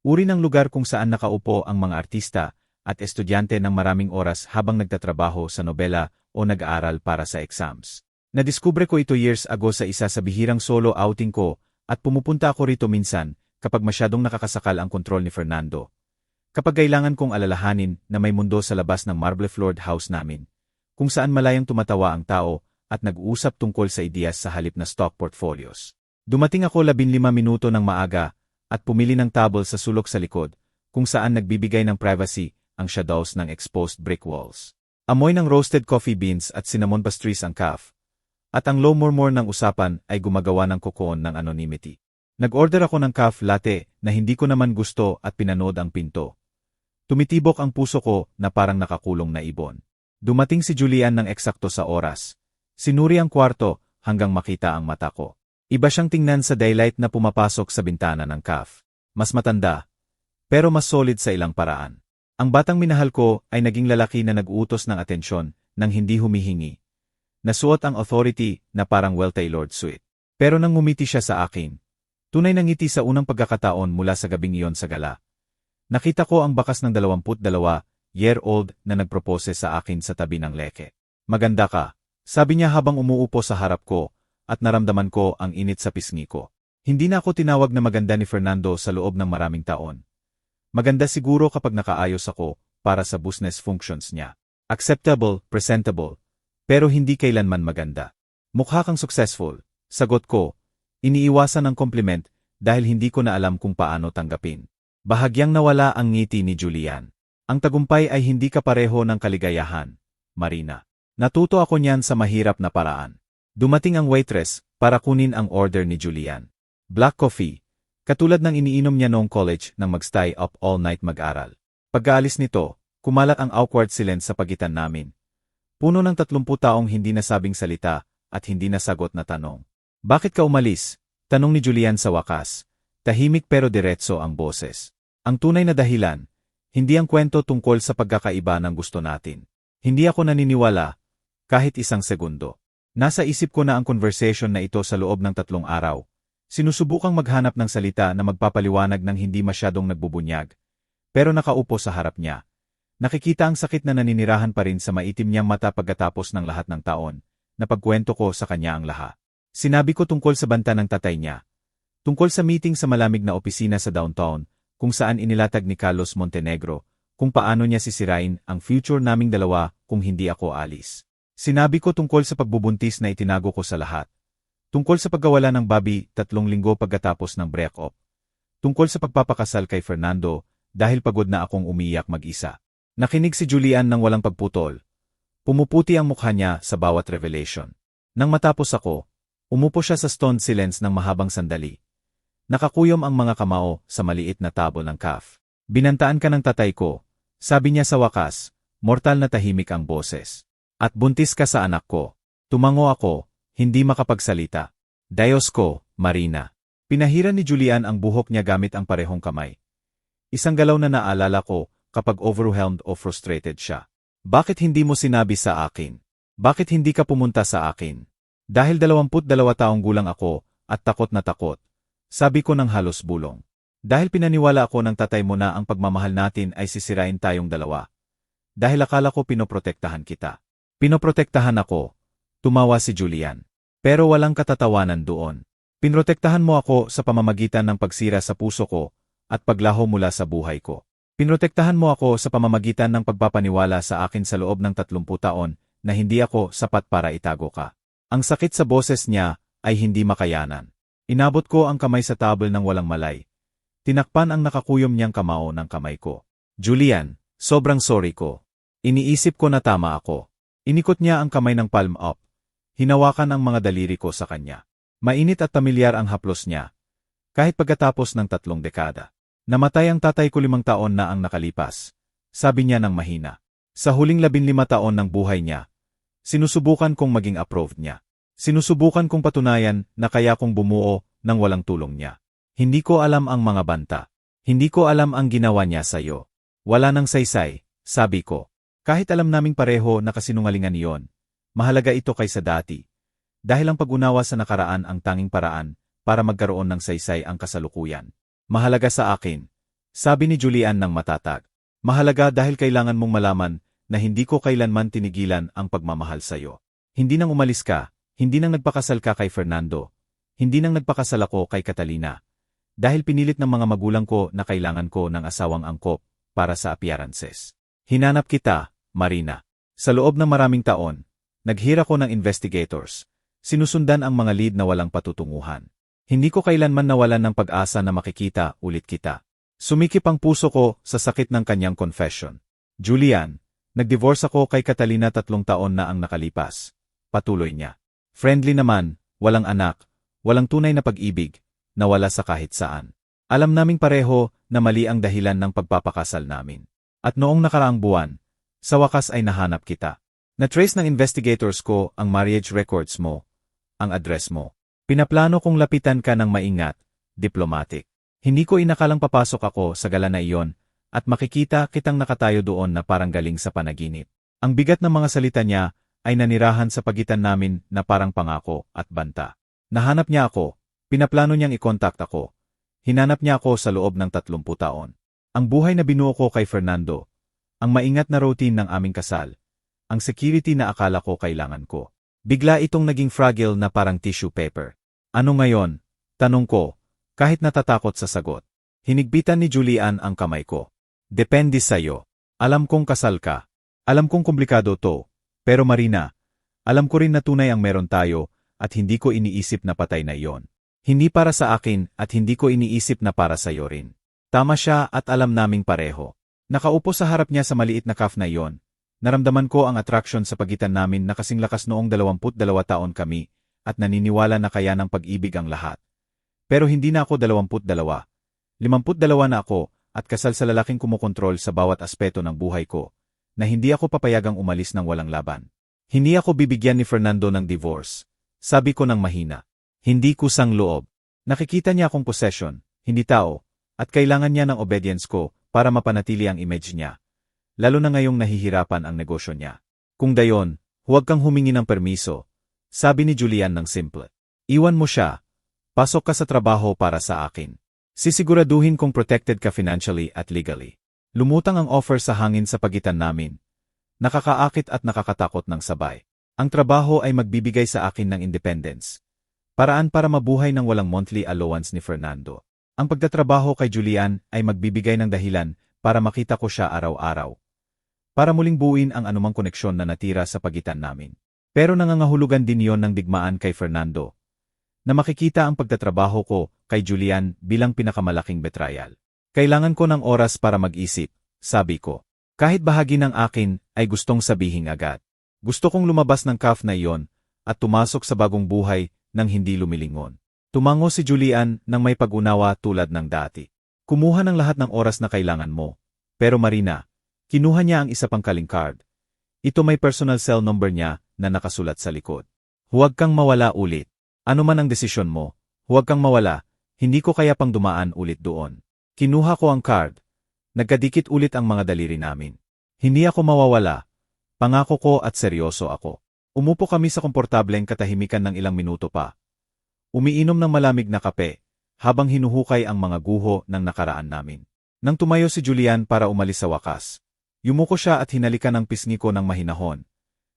Uri ng lugar kung saan nakaupo ang mga artista at estudyante ng maraming oras habang nagtatrabaho sa nobela o nag-aaral para sa exams. Nadiskubre ko ito years ago sa isa sa bihirang solo outing ko at pumupunta ako rito minsan kapag masyadong nakakasakal ang kontrol ni Fernando. Kapag kailangan kong alalahanin na may mundo sa labas ng marble-floored house namin, kung saan malayang tumatawa ang tao at nag-uusap tungkol sa ideyas sa halip na stock portfolios. Dumating ako 15 minuto ng maaga at pumili ng table sa sulok sa likod, kung saan nagbibigay ng privacy ang shadows ng exposed brick walls. Amoy ng roasted coffee beans at cinnamon pastries ang cafe, at ang low murmur ng usapan ay gumagawa ng kokoon ng anonymity. Nag-order ako ng cafe latte na hindi ko naman gusto at pinanood ang pinto. Tumitibok ang puso ko na parang nakakulong na ibon. Dumating si Julian ng eksakto sa oras. Sinuri ang kwarto hanggang makita ang mata ko. Iba siyang tingnan sa daylight na pumapasok sa bintana ng cafe. Mas matanda, pero mas solid sa ilang paraan. Ang batang minahal ko ay naging lalaki na nag-uutos ng atensyon nang hindi humihingi. Nasuot ang authority na parang well-tailored suit. Pero nang ngumiti siya sa akin, tunay na ngiti sa unang pagkakataon mula sa gabing iyon sa gala. Nakita ko ang bakas ng 22-year-old na nagpropose sa akin sa tabi ng leke. Maganda ka, sabi niya habang umuupo sa harap ko, at naramdaman ko ang init sa pisngi ko. Hindi na ako tinawag na maganda ni Fernando sa loob ng maraming taon. Maganda siguro kapag nakaayos ako para sa business functions niya. Acceptable, presentable, pero hindi kailanman maganda. Mukha kang successful, sagot ko. Iniiwasan ang compliment dahil hindi ko na alam kung paano tanggapin. Bahagyang nawala ang ngiti ni Julian. Ang tagumpay ay hindi kapareho ng kaligayahan, Marina. Natuto ako niyan sa mahirap na paraan. Dumating ang waitress para kunin ang order ni Julian. Black coffee, katulad ng iniinom niya noong college nang mag-stay up all night mag-aral. Pagkaalis nito, kumalat ang awkward silence sa pagitan namin. Puno ng 30 taong hindi nasabing salita at hindi nasagot na tanong. Bakit ka umalis? Tanong ni Julian sa wakas. Tahimik pero diretso ang boses. Ang tunay na dahilan, hindi ang kwento tungkol sa pagkakaiba ng gusto natin. Hindi ako naniniwala, kahit isang segundo. Nasa isip ko na ang conversation na ito sa loob ng 3 araw. Sinusubukang maghanap ng salita na magpapaliwanag ng hindi masyadong nagbubunyag. Pero nakaupo sa harap niya. Nakikita ang sakit na naninirahan pa rin sa maitim niyang mata pagkatapos ng lahat ng taon, na pagkwento ko sa kanya ang lahat. Sinabi ko tungkol sa banta ng tatay niya. Tungkol sa meeting sa malamig na opisina sa downtown, kung saan inilatag ni Carlos Montenegro, kung paano niya sisirain ang future naming dalawa kung hindi ako alis. Sinabi ko tungkol sa pagbubuntis na itinago ko sa lahat. Tungkol sa pagkawala ng Bobby 3 linggo pagkatapos ng break-up. Tungkol sa pagpapakasal kay Fernando dahil pagod na akong umiyak mag-isa. Nakinig si Julian ng walang pagputol. Pumuputi ang mukha niya sa bawat revelation. Nang matapos ako, umupo siya sa stone silence ng mahabang sandali. Nakakuyom ang mga kamao sa maliit na table ng cafe. Binantaan ka ng tatay ko, sabi niya sa wakas, mortal na tahimik ang boses. At buntis ka sa anak ko. Tumango ako, hindi makapagsalita. Diyos ko, Marina. Pinahiran ni Julian ang buhok niya gamit ang parehong kamay. Isang galaw na naalala ko kapag overwhelmed o frustrated siya. Bakit hindi mo sinabi sa akin? Bakit hindi ka pumunta sa akin? Dahil 22 taong gulang ako at takot na takot. Sabi ko ng halos bulong. Dahil pinaniwala ako ng tatay mo na ang pagmamahal natin ay sisirain tayong dalawa. Dahil akala ko pinoprotektahan kita. Pinoprotektahan ako. Tumawa si Julian. Pero walang katatawanan doon. Pinrotektahan mo ako sa pamamagitan ng pagsira sa puso ko at paglaho mula sa buhay ko. Pinrotektahan mo ako sa pamamagitan ng pagpapaniwala sa akin sa loob ng 30 taon na hindi ako sapat para itago ka. Ang sakit sa boses niya ay hindi makayanan. Inabot ko ang kamay sa table ng walang malay. Tinakpan ang nakakuyom niyang kamao ng kamay ko. Julian, sobrang sorry ko. Iniisip ko na tama ako. Inikot niya ang kamay ng palm up. Hinawakan ang mga daliri ko sa kanya. Mainit at pamilyar ang haplos niya. Kahit pagkatapos ng 3 dekada. Namatay ang tatay ko 5 taon na ang nakalipas. Sabi niya ng mahina. Sa huling 15 taon ng buhay niya, sinusubukan kong maging approved niya. Sinusubukan kong patunayan na kaya kong bumuo nang walang tulong niya. Hindi ko alam ang mga banta. Hindi ko alam ang ginawa niya sa'yo. Wala nang saysay, sabi ko. Kahit alam naming pareho na kasinungalingan iyon, mahalaga ito kaysa dati. Dahil ang pag-unawa sa nakaraan ang tanging paraan para magkaroon ng saysay ang kasalukuyan. Mahalaga sa akin, sabi ni Julian ng matatag. Mahalaga dahil kailangan mong malaman na hindi ko kailanman tinigilan ang pagmamahal sa'yo. Hindi nang umalis ka, hindi nang nagpakasal ka kay Fernando, hindi nang nagpakasal ako kay Catalina. Dahil pinilit ng mga magulang ko na kailangan ko ng asawang angkop para sa appearances. Hinanap kita, Marina. Sa loob ng maraming taon, naghira ko ng investigators. Sinusundan ang mga lead na walang patutunguhan. Hindi ko kailanman nawalan ng pag-asa na makikita ulit kita. Sumikip ang puso ko sa sakit ng kanyang confession. Julian, nag-divorce ako kay Catalina 3 taon na ang nakalipas. Patuloy niya. Friendly naman, walang anak, walang tunay na pag-ibig, nawala sa kahit saan. Alam naming pareho na mali ang dahilan ng pagpapakasal namin. At noong nakaraang buwan, sa wakas ay nahanap kita. Na-trace ng investigators ko ang marriage records mo, ang address mo. Pinaplano kong lapitan ka ng maingat, diplomatic. Hindi ko inakalang papasok ako sa gala na iyon at makikita kitang nakatayo doon na parang galing sa panaginip. Ang bigat ng mga salita niya ay nanirahan sa pagitan namin na parang pangako at banta. Nahanap niya ako, pinaplano niyang i-contact ako. Hinanap niya ako sa loob ng 30 taon. Ang buhay na binuo ko kay Fernando, ang maingat na routine ng aming kasal, ang security na akala ko kailangan ko. Bigla itong naging fragile na parang tissue paper. Ano ngayon? Tanong ko, kahit natatakot sa sagot. Hinigpitan ni Julian ang kamay ko. Depende sa'yo. Alam kong kasal ka. Alam kong komplikado to. Pero Marina, alam ko rin na tunay ang meron tayo at hindi ko iniisip na patay na iyon. Hindi para sa akin at hindi ko iniisip na para sa'yo rin. Tama siya at alam naming pareho. Nakaupo sa harap niya sa maliit na cafe na iyon. Naramdaman ko ang attraction sa pagitan namin na kasing lakas noong 22 taon kami at naniniwala na kaya ng pag-ibig ang lahat. Pero hindi na ako 22. 52 na ako at kasal sa lalaking kumukontrol sa bawat aspeto ng buhay ko na hindi ako papayagang umalis ng walang laban. Hindi ako bibigyan ni Fernando ng divorce. Sabi ko ng mahina. Hindi kusang loob. Nakikita niya akong possession, hindi tao, at kailangan niya ng obedience ko para mapanatili ang image niya. Lalo na ngayong nahihirapan ang negosyo niya. Kung dayon, huwag kang humingi ng permiso. Sabi ni Julian ng simple. Iwan mo siya. Pasok ka sa trabaho para sa akin. Sisiguraduhin kong protected ka financially at legally. Lumutang ang offer sa hangin sa pagitan namin. Nakakaakit at nakakatakot ng sabay. Ang trabaho ay magbibigay sa akin ng independence. Paraan para mabuhay ng walang monthly allowance ni Fernando. Ang pagtatrabaho kay Julian ay magbibigay ng dahilan para makita ko siya araw-araw. Para muling buuin ang anumang koneksyon na natira sa pagitan namin. Pero nangangahulugan din yon ng digmaan kay Fernando. Na makikita ang pagtatrabaho ko kay Julian bilang pinakamalaking betrayal. Kailangan ko ng oras para mag-isip, sabi ko. Kahit bahagi ng akin ay gustong sabihin agad. Gusto kong lumabas ng cafe na iyon at tumasok sa bagong buhay nang hindi lumilingon. Tumango si Julian nang may pag-unawa tulad ng dati. Kumuha ng lahat ng oras na kailangan mo. Pero Marina, kinuha niya ang isa pang calling card. Ito may personal cell number niya na nakasulat sa likod. Huwag kang mawala ulit. Ano man ang desisyon mo, huwag kang mawala, hindi ko kaya pang dumaan ulit doon. Kinuha ko ang card. Nagkadikit ulit ang mga daliri namin. Hindi ako mawawala. Pangako ko at seryoso ako. Umupo kami sa komportableng katahimikan ng ilang minuto pa. Umiinom ng malamig na kape, habang hinuhukay ang mga guho ng nakaraan namin. Nang tumayo si Julian para umalis sa wakas, yumuko siya at hinalikan ang pisngi ko ng mahinahon.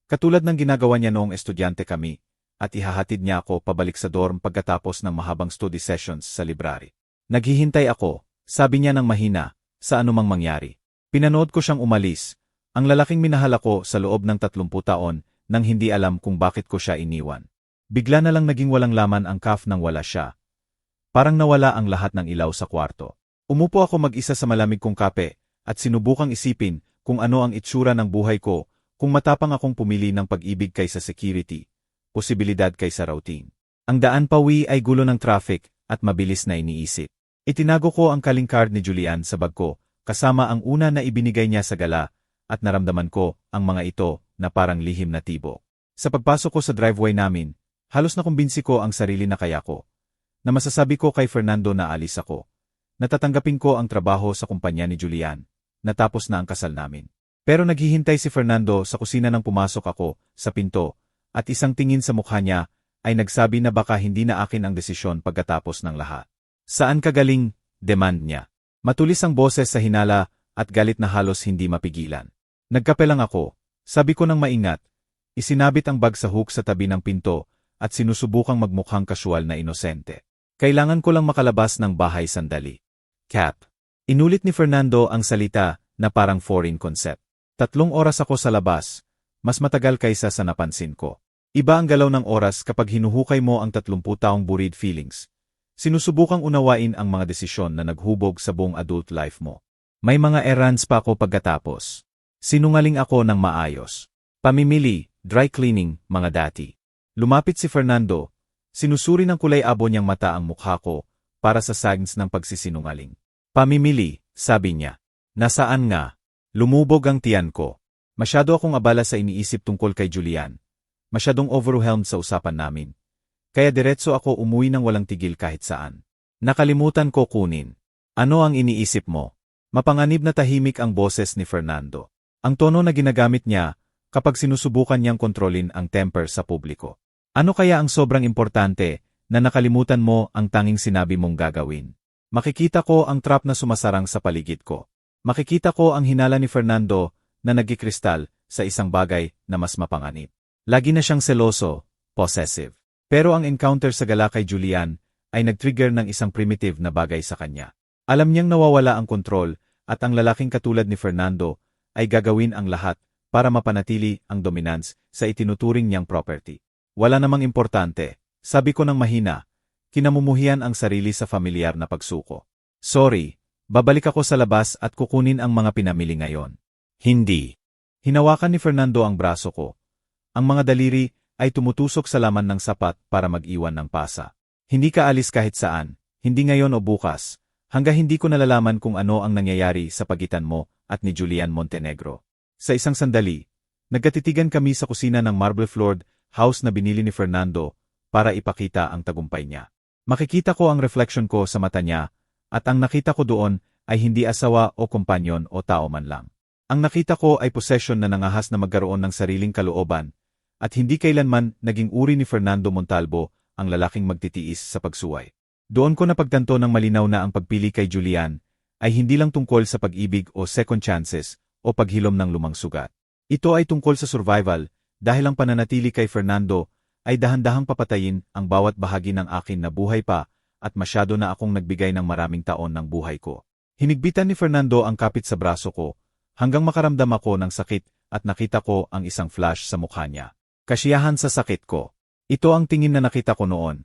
Katulad ng ginagawa niya noong estudyante kami, at ihahatid niya ako pabalik sa dorm pagkatapos ng mahabang study sessions sa library. Naghihintay ako, sabi niya ng mahina, sa anumang mangyari. Pinanood ko siyang umalis, ang lalaking minahal ako sa loob ng 30 taon, nang hindi alam kung bakit ko siya iniwan. Bigla na lang naging walang laman ang cafe nang wala siya. Parang nawala ang lahat ng ilaw sa kwarto. Umupo ako mag-isa sa malamig kong kape, at sinubukang isipin kung ano ang itsura ng buhay ko kung matapang akong pumili ng pag-ibig kaysa security, posibilidad kaysa routine. Ang daan pauwi ay gulo ng traffic at mabilis na iniisip. Itinago ko ang calling card ni Julian sa bag ko, kasama ang una na ibinigay niya sa gala, at naramdaman ko ang mga ito na parang lihim na tibok. Sa pagpasok ko sa driveway namin, halos nakumbinsi ko ang sarili na kaya ko. Na masasabi ko kay Fernando na alis ako. Natatanggapin ko ang trabaho sa kumpanya ni Julian. Natapos na ang kasal namin. Pero naghihintay si Fernando sa kusina nang pumasok ako sa pinto, at isang tingin sa mukha niya ay nagsabi na baka hindi na akin ang desisyon pagkatapos ng lahat. Saan ka galing? Demand niya. Matulis ang boses sa hinala at galit na halos hindi mapigilan. Nagkape lang ako. Sabi ko nang maingat. Isinabit ang bag sa hook sa tabi ng pinto at sinusubukang magmukhang kasyual na inosente. Kailangan ko lang makalabas ng bahay sandali. Cap. Inulit ni Fernando ang salita na parang foreign concept. 3 oras ako sa labas, mas matagal kaysa sa napansin ko. Iba ang galaw ng oras kapag hinuhukay mo ang 30 taong buried feelings. Sinusubukang unawain ang mga desisyon na naghubog sa buong adult life mo. May mga errands pa ako pagkatapos. Sinungaling ako ng maayos. Pamimili, dry cleaning, mga dati. Lumapit si Fernando. Sinusuri ng kulay abo niyang mata ang mukha ko para sa signs ng pagsisinungaling. Pamimili, sabi niya. Nasaan nga? Lumubog ang tiyan ko. Masyado akong abala sa iniisip tungkol kay Julian. Masyadong overwhelmed sa usapan namin. Kaya diretso ako umuwi ng walang tigil kahit saan. Nakalimutan ko kunin. Ano ang iniisip mo? Mapanganib na tahimik ang boses ni Fernando. Ang tono na ginagamit niya kapag sinusubukan niyang kontrolin ang temper sa publiko. Ano kaya ang sobrang importante na nakalimutan mo ang tanging sinabi mong gagawin? Makikita ko ang trap na sumasarang sa paligid ko. Makikita ko ang hinala ni Fernando na nagkikristal sa isang bagay na mas mapanganib. Lagi na siyang seloso, possessive. Pero ang encounter sa gala kay Julian ay nag-trigger ng isang primitive na bagay sa kanya. Alam niyang nawawala ang kontrol at ang lalaking katulad ni Fernando ay gagawin ang lahat para mapanatili ang dominance sa itinuturing niyang property. Wala namang importante, sabi ko ng mahina. Kinamumuhian ang sarili sa familiar na pagsuko. Sorry, babalik ako sa labas at kukunin ang mga pinamili ngayon. Hindi. Hinawakan ni Fernando ang braso ko. Ang mga daliri ay tumutusok sa laman ng sapat para mag-iwan ng pasa. Hindi ka alis kahit saan, hindi ngayon o bukas, hanggang hindi ko nalalaman kung ano ang nangyayari sa pagitan mo at ni Julian Montenegro. Sa isang sandali, nagkatitigan kami sa kusina ng marble-floored house na binili ni Fernando para ipakita ang tagumpay niya. Makikita ko ang reflection ko sa mata niya, at ang nakita ko doon ay hindi asawa o kompanyon o tao man lang. Ang nakita ko ay possession na nangahas na magkaroon ng sariling kalooban, at hindi kailanman naging uri ni Fernando Montalvo ang lalaking magtitiis sa pagsuway. Doon ko napagtanto ng malinaw na ang pagpili kay Julian ay hindi lang tungkol sa pag-ibig o second chances o paghilom ng lumang sugat. Ito ay tungkol sa survival dahil ang pananatili kay Fernando ay dahan-dahang papatayin ang bawat bahagi ng akin na buhay pa at masyado na akong nagbigay ng maraming taon ng buhay ko. Hinigpitan ni Fernando ang kapit sa braso ko hanggang makaramdam ako ng sakit at nakita ko ang isang flash sa mukha niya. Kasiyahan sa sakit ko. Ito ang tingin na nakita ko noon.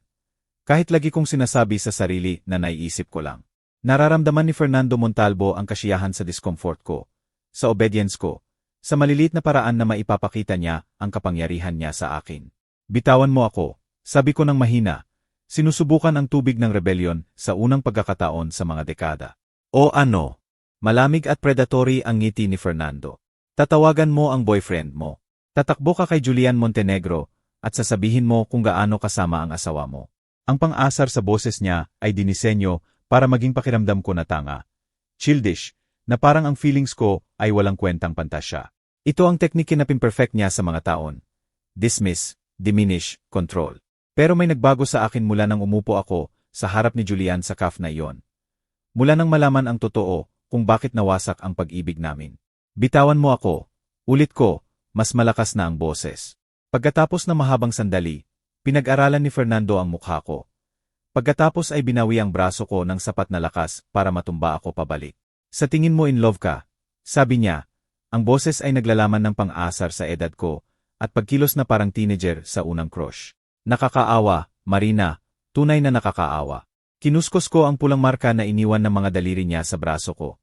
Kahit lagi kong sinasabi sa sarili na naiisip ko lang. Nararamdaman ni Fernando Montalvo ang kasiyahan sa discomfort ko, sa obedience ko, sa maliliit na paraan na maipapakita niya ang kapangyarihan niya sa akin. Bitawan mo ako, sabi ko ng mahina. Sinusubukan ang tubig ng rebellion sa unang pagkakataon sa mga dekada. O ano? Malamig at predatory ang ngiti ni Fernando. Tatawagan mo ang boyfriend mo. Tatakbo ka kay Julian Montenegro at sasabihin mo kung gaano kasama ang asawa mo. Ang pang-asar sa boses niya ay dinisenyo para maging pakiramdam ko na tanga. Childish, na parang ang feelings ko ay walang kwentang pantasya. Ito ang teknike na pimperfect niya sa mga taon. Dismiss, diminish, control. Pero may nagbago sa akin mula nang umupo ako sa harap ni Julian sa cafe na iyon. Mula nang malaman ang totoo kung bakit nawasak ang pag-ibig namin. Bitawan mo ako. Ulit ko, mas malakas na ang boses. Pagkatapos na mahabang sandali, pinag-aralan ni Fernando ang mukha ko. Pagkatapos ay binawi ang braso ko ng sapat na lakas para matumba ako pabalik. Sa tingin mo in love ka? Sabi niya. Ang boses ay naglalaman ng pang-asar sa edad ko at pagkilos na parang teenager sa unang crush. Nakakaawa, Marina, tunay na nakakaawa. Kinuskos ko ang pulang marka na iniwan ng mga daliri niya sa braso ko.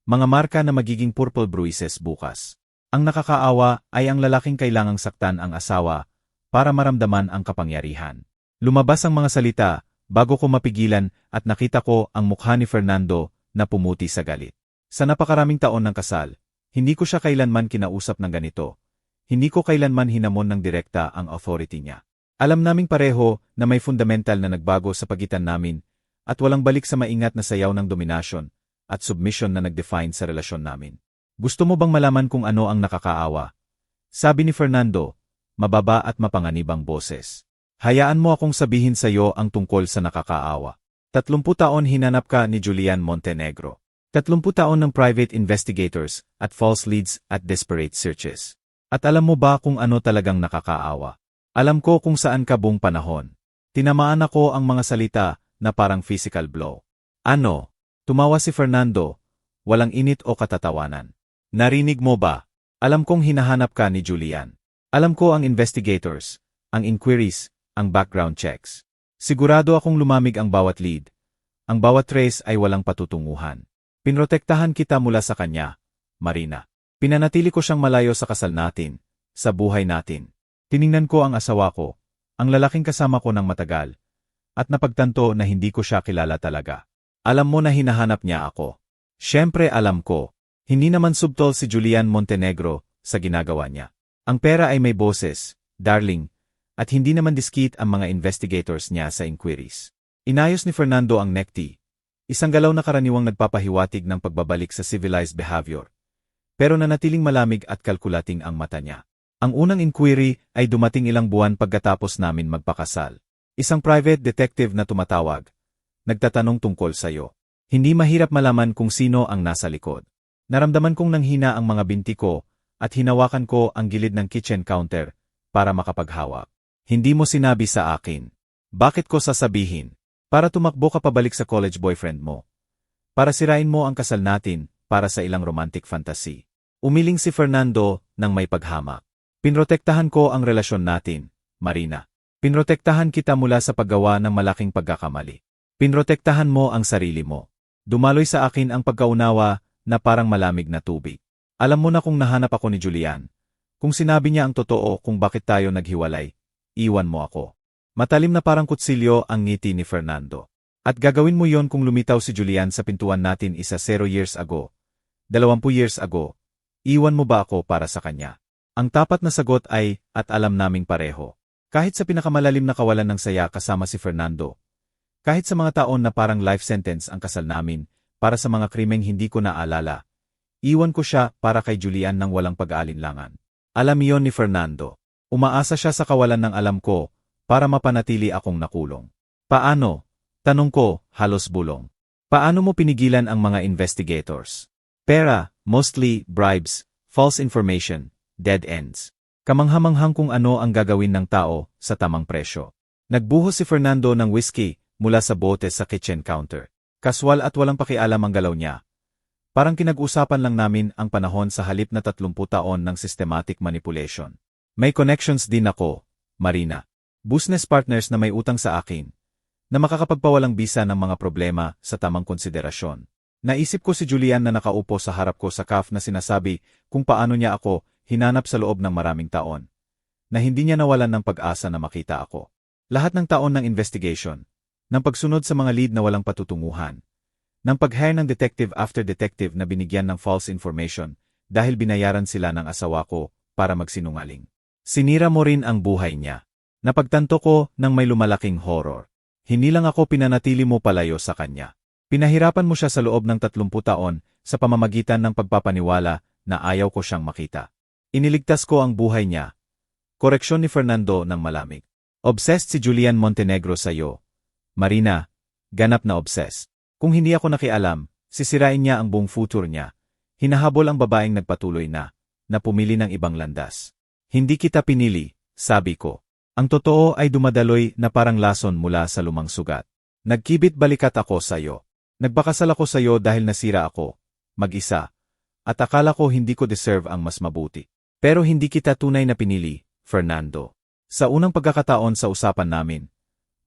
Mga marka na magiging purple bruises bukas. Ang nakakaawa ay ang lalaking kailangang saktan ang asawa para maramdaman ang kapangyarihan. Lumabas ang mga salita bago ko mapigilan at nakita ko ang mukha ni Fernando na pumuti sa galit. Sa napakaraming taon ng kasal, hindi ko siya kailanman kinausap ng ganito. Hindi ko kailanman hinamon ng direkta ang authority niya. Alam naming pareho na may fundamental na nagbago sa pagitan namin at walang balik sa maingat na sayaw ng dominasyon at submission na nag-define sa relasyon namin. Gusto mo bang malaman kung ano ang nakakaawa? Sabi ni Fernando, mababa at mapanganibang boses. Hayaan mo akong sabihin sa iyo ang tungkol sa nakakaawa. 30 taon hinanap ka ni Julian Montenegro. 30 taon ng private investigators at false leads at desperate searches. At alam mo ba kung ano talagang nakakaawa? Alam ko kung saan ka buong panahon. Tinamaan ako ang mga salita na parang physical blow. Ano? Tumawa si Fernando, walang init o katatawanan. Narinig mo ba? Alam kong hinahanap ka ni Julian. Alam ko ang investigators, ang inquiries, ang background checks. Sigurado akong lumamig ang bawat lead. Ang bawat trace ay walang patutunguhan. Pinrotektahan kita mula sa kanya, Marina. Pinanatili ko siyang malayo sa kasal natin, sa buhay natin. Tiningnan ko ang asawa ko, ang lalaking kasama ko ng matagal, at napagtanto na hindi ko siya kilala talaga. Alam mo na hinahanap niya ako. Siyempre alam ko, hindi naman subtol si Julian Montenegro sa ginagawa niya. Ang pera ay may boses, darling, at hindi naman diskit ang mga investigators niya sa inquiries. Inayos ni Fernando ang necktie, isang galaw na karaniwang nagpapahiwatig ng pagbabalik sa civilized behavior. Pero nanatiling malamig at kalkulating ang mata niya. Ang unang inquiry ay dumating ilang buwan pagkatapos namin magpakasal. Isang private detective na tumatawag. Nagtatanong tungkol sa'yo. Hindi mahirap malaman kung sino ang nasa likod. Naramdaman kong nanghina ang mga binti ko at hinawakan ko ang gilid ng kitchen counter para makapaghawak. Hindi mo sinabi sa akin. Bakit ko sasabihin? Para tumakbo ka pabalik sa college boyfriend mo. Para sirain mo ang kasal natin para sa ilang romantic fantasy. Umiling si Fernando nang may paghamak. Pinrotektahan ko ang relasyon natin, Marina. Pinrotektahan kita mula sa paggawa ng malaking pagkakamali. Pinrotektahan mo ang sarili mo. Dumaloy sa akin ang pagkaunawa na parang malamig na tubig. Alam mo na kung nahanap ako ni Julian. Kung sinabi niya ang totoo kung bakit tayo naghiwalay, iwan mo ako. Matalim na parang kutsilyo ang ngiti ni Fernando. At gagawin mo yon kung lumitaw si Julian sa pintuan natin 0 years ago, 20 years ago. Iwan mo ba ako para sa kanya? Ang tapat na sagot ay, at alam naming pareho. Kahit sa pinakamalalim na kawalan ng saya kasama si Fernando, kahit sa mga taon na parang life sentence ang kasal namin, para sa mga krimeng hindi ko naalala, iwan ko siya para kay Julian nang walang pag-aalinlangan. Alam iyon ni Fernando. Umaasa siya sa kawalan ng alam ko para mapanatili akong nakulong. Paano? Tanong ko, halos bulong. Paano mo pinigilan ang mga investigators? Pera, mostly bribes, false information, dead ends. Kamanghamanghang kung ano ang gagawin ng tao sa tamang presyo. Nagbuhos si Fernando ng whiskey mula sa bote sa kitchen counter. Kaswal at walang pakialam ang galaw niya. Parang kinag-usapan lang namin ang panahon sa halip na 30 taon ng systematic manipulation. May connections din ako, Marina. Business partners na may utang sa akin, na makakapagpawalang bisa ng mga problema sa tamang konsiderasyon. Naisip ko si Julian na nakaupo sa harap ko sa cafe na sinasabi kung paano niya ako hinanap sa loob ng maraming taon, na hindi niya nawalan ng pag-asa na makita ako. Lahat ng taon ng investigation, ng pagsunod sa mga lead na walang patutunguhan, ng pag-hire ng detective after detective na binigyan ng false information dahil binayaran sila ng asawa ko para magsinungaling. Sinira mo rin ang buhay niya. Napagtanto ko nang may lumalaking horror. Hindi lang ako pinanatili mo palayo sa kanya. Pinahirapan mo siya sa loob ng 30 taon sa pamamagitan ng pagpapaniwala na ayaw ko siyang makita. Iniligtas ko ang buhay niya. Koreksyon ni Fernando ng malamig. Obsessed si Julian Montenegro sa'yo. Marina, ganap na obsessed. Kung hindi ako nakialam, sisirain niya ang buong future niya. Hinahabol ang babaeng nagpatuloy na pumili ng ibang landas. Hindi kita pinili, sabi ko. Ang totoo ay dumadaloy na parang lason mula sa lumang sugat. Nagkibit balikat ako sa'yo. Nagpakasal ako sa'yo dahil nasira ako, mag-isa, at akala ko hindi ko deserve ang mas mabuti. Pero hindi kita tunay na pinili, Fernando. Sa unang pagkakataon sa usapan namin,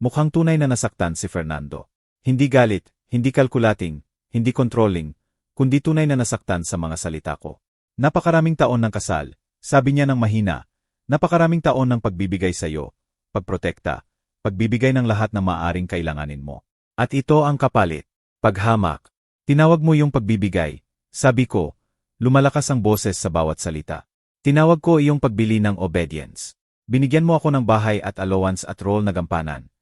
mukhang tunay na nasaktan si Fernando. Hindi galit, hindi calculating, hindi controlling, kundi tunay na nasaktan sa mga salita ko. Napakaraming taon ng kasal, sabi niya ng mahina. Napakaraming taon ng pagbibigay sa'yo, pagprotekta, pagbibigay ng lahat ng maaaring kailanganin mo. At ito ang kapalit. Paghamak. Tinawag mo yung pagbibigay. Sabi ko, lumalakas ang boses sa bawat salita. Tinawag ko iyong pagbili ng obedience. Binigyan mo ako ng bahay at allowance at role na gampanan.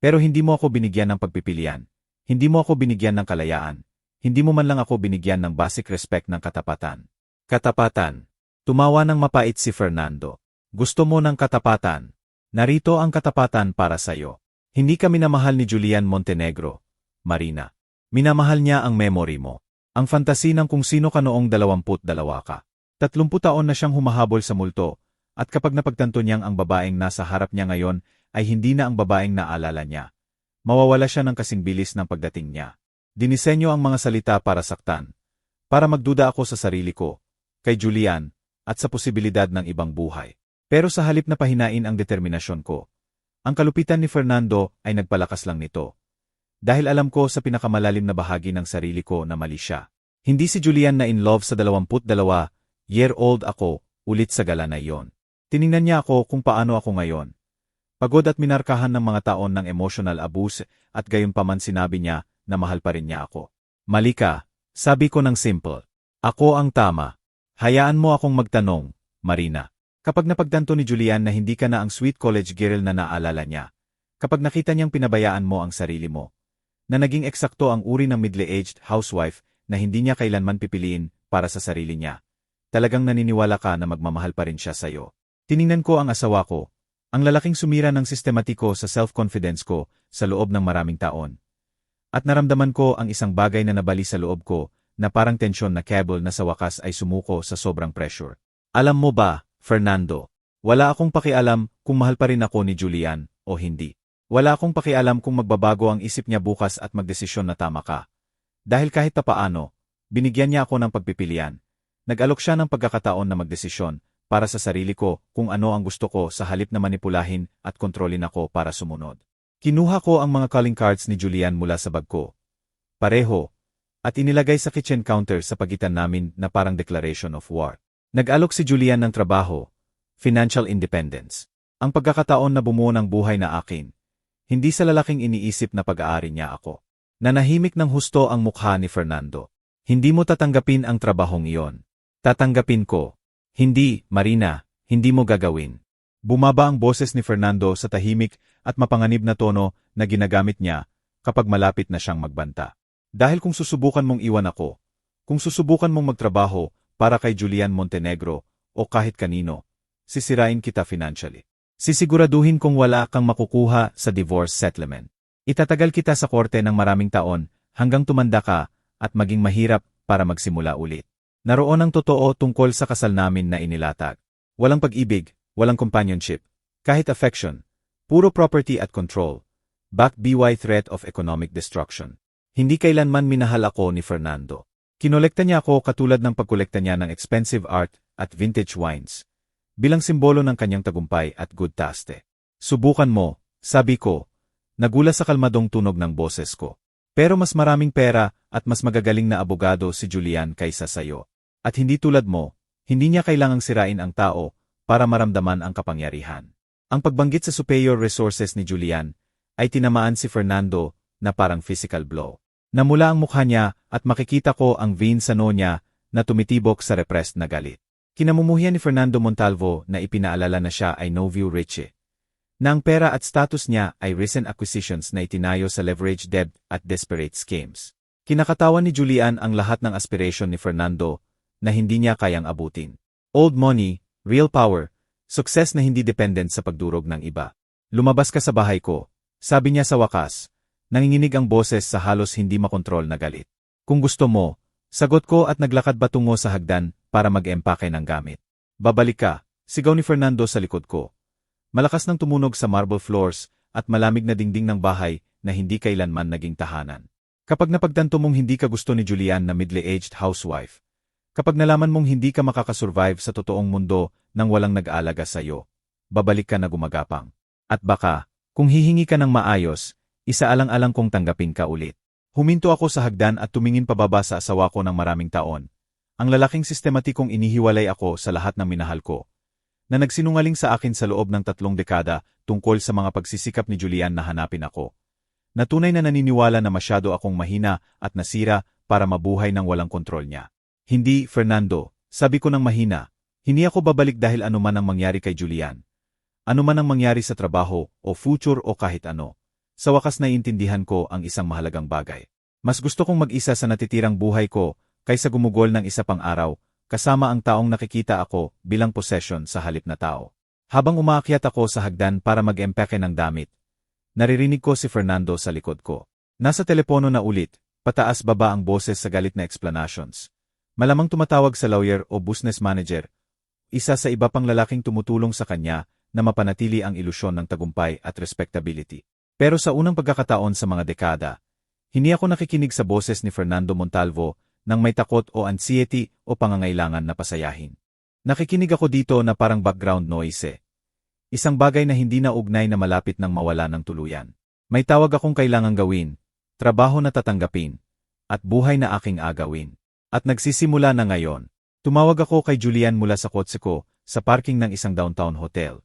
Pero hindi mo ako binigyan ng pagpipilian. Hindi mo ako binigyan ng kalayaan. Hindi mo man lang ako binigyan ng basic respect ng katapatan. Katapatan. Tumawa ng mapait si Fernando. Gusto mo ng katapatan. Narito ang katapatan para sa'yo. Hindi ka minamahal ni Julian Montenegro, Marina. Minamahal niya ang memory mo. Ang fantasy ng kung sino ka noong 22 ka. 30 taon na siyang humahabol sa multo, at kapag napagtanto niyang ang babaeng nasa harap niya ngayon ay hindi na ang babaeng naalala niya. Mawawala siya ng kasing bilis ng pagdating niya. Dinisenyo ang mga salita para saktan. Para magduda ako sa sarili ko, kay Julian, at sa posibilidad ng ibang buhay. Pero sa halip na pahinain ang determinasyon ko, ang kalupitan ni Fernando ay nagpalakas lang nito. Dahil alam ko sa pinakamalalim na bahagi ng sarili ko na mali siya. Hindi si Julian na in love sa 22-year-old ako, ulit sa gala na iyon. Tiningnan niya ako kung paano ako ngayon. Pagod at minarkahan ng mga taon ng emotional abuse at gayunpaman sinabi niya na mahal pa rin niya ako. Mali ka, sabi ko ng simple. Ako ang tama. Hayaan mo akong magtanong, Marina. Kapag napagtanto ni Julian na hindi ka na ang sweet college girl na naalala niya, kapag nakita niyang pinabayaan mo ang sarili mo, na naging eksakto ang uri ng middle-aged housewife na hindi niya kailanman pipiliin para sa sarili niya, talagang naniniwala ka na magmamahal pa rin siya sa'yo. Tiningnan ko ang asawa ko, ang lalaking sumira ng sistematiko sa self-confidence ko sa loob ng maraming taon. At naramdaman ko ang isang bagay na nabali sa loob ko na parang tensyon na cable na sa wakas ay sumuko sa sobrang pressure. Alam mo ba, Fernando, wala akong pakialam kung mahal pa rin ako ni Julian o hindi. Wala akong pakialam kung magbabago ang isip niya bukas at magdesisyon na tama ka. Dahil kahit papaano, binigyan niya ako ng pagpipilian. Nag-alok siya ng pagkakataon na magdesisyon para sa sarili ko kung ano ang gusto ko sa halip na manipulahin at kontrolin ako para sumunod. Kinuha ko ang mga calling cards ni Julian mula sa bag ko. Pareho. At inilagay sa kitchen counter sa pagitan namin na parang declaration of war. Nag-alok si Julian ng trabaho, financial independence. Ang pagkakataon na bumuo ng buhay na akin. Hindi sa lalaking iniisip na pag-aari niya ako. Nanahimik ng husto ang mukha ni Fernando. Hindi mo tatanggapin ang trabahong iyon. Tatanggapin ko. Hindi, Marina, hindi mo gagawin. Bumaba ang boses ni Fernando sa tahimik at mapanganib na tono na ginagamit niya kapag malapit na siyang magbanta. Dahil kung susubukan mong iwan ako, kung susubukan mong magtrabaho para kay Julian Montenegro o kahit kanino, sisirain kita financially. Sisiguraduhin kong wala kang makukuha sa divorce settlement. Itatagal kita sa korte ng maraming taon hanggang tumanda ka at maging mahirap para magsimula ulit. Naroon ang totoo tungkol sa kasal namin na inilatag. Walang pag-ibig, walang companionship, kahit affection, puro property at control, backed by threat of economic destruction. Hindi kailanman minahal ako ni Fernando. Kinolekta niya ako katulad ng pagkolekta niya ng expensive art at vintage wines, bilang simbolo ng kanyang tagumpay at good taste. Subukan mo, sabi ko, nagula sa kalmadong tunog ng boses ko. Pero mas maraming pera at mas magagaling na abogado si Julian kaysa sayo. At hindi tulad mo, hindi niya kailangang sirain ang tao para maramdaman ang kapangyarihan. Ang pagbanggit sa superior resources ni Julian ay tinamaan si Fernando na parang physical blow. Namula ang mukha niya at makikita ko ang veins sa noo niya na tumitibok sa repressed na galit. Kinamumuhian ni Fernando Montalvo na ipinaalala na siya ay novio Richie. Na ang pera at status niya ay recent acquisitions na itinayo sa leverage debt at desperate schemes. Kinakatawan ni Julian ang lahat ng aspiration ni Fernando na hindi niya kayang abutin. Old money, real power, success na hindi dependent sa pagdurog ng iba. Lumabas ka sa bahay ko, sabi niya sa wakas. Nanginginig ang boses sa halos hindi makontrol na galit. Kung gusto mo, sagot ko at naglakad patungo sa hagdan para mag-empake ng gamit. Babalik ka, sigaw ni Fernando sa likod ko. Malakas nang tumunog sa marble floors at malamig na dingding ng bahay na hindi kailanman naging tahanan. Kapag napagtanto mong hindi ka gusto ni Julian na middle-aged housewife, kapag nalaman mong hindi ka makakasurvive sa totoong mundo nang walang nag-aalaga sa iyo, babalik ka na gumagapang. At baka, kung hihingi ka ng maayos, Isaalang-alang kong tanggapin ka ulit. Huminto ako sa hagdan at tumingin pababa sa asawa ko ng maraming taon. Ang lalaking sistematikong inihiwalay ako sa lahat ng minahal ko, na nagsinungaling sa akin sa loob ng 3 dekada tungkol sa mga pagsisikap ni Julian na hanapin ako. Na tunay na naniniwala na masyado akong mahina at nasira para mabuhay ng walang kontrol niya. Hindi, Fernando, sabi ko ng mahina, hindi ako babalik dahil anuman ang mangyari kay Julian. Anuman ang mangyari sa trabaho o future o kahit ano. Sa wakas naiintindihan ko ang isang mahalagang bagay. Mas gusto kong mag-isa sa natitirang buhay ko kaysa gumugol ng isa pang araw, kasama ang taong nakikita ako bilang possession sa halip na tao. Habang umaakyat ako sa hagdan para mag-empake ng damit, naririnig ko si Fernando sa likod ko. Nasa telepono na ulit, pataas-baba ang boses sa galit na explanations. Malamang tumatawag sa lawyer o business manager, isa sa iba pang lalaking tumutulong sa kanya na mapanatili ang ilusyon ng tagumpay at respectability. Pero sa unang pagkakataon sa mga dekada, hindi ako nakikinig sa boses ni Fernando Montalvo nang may takot o anxiety o pangangailangan na pasayahin. Nakikinig ako dito na parang background noise. Isang bagay na hindi na ugnay na malapit ng mawala ng tuluyan. May tawag akong kailangang gawin, trabaho na tatanggapin, at buhay na aking agawin. At nagsisimula na ngayon. Tumawag ako kay Julian mula sa kotse ko sa parking ng isang downtown hotel.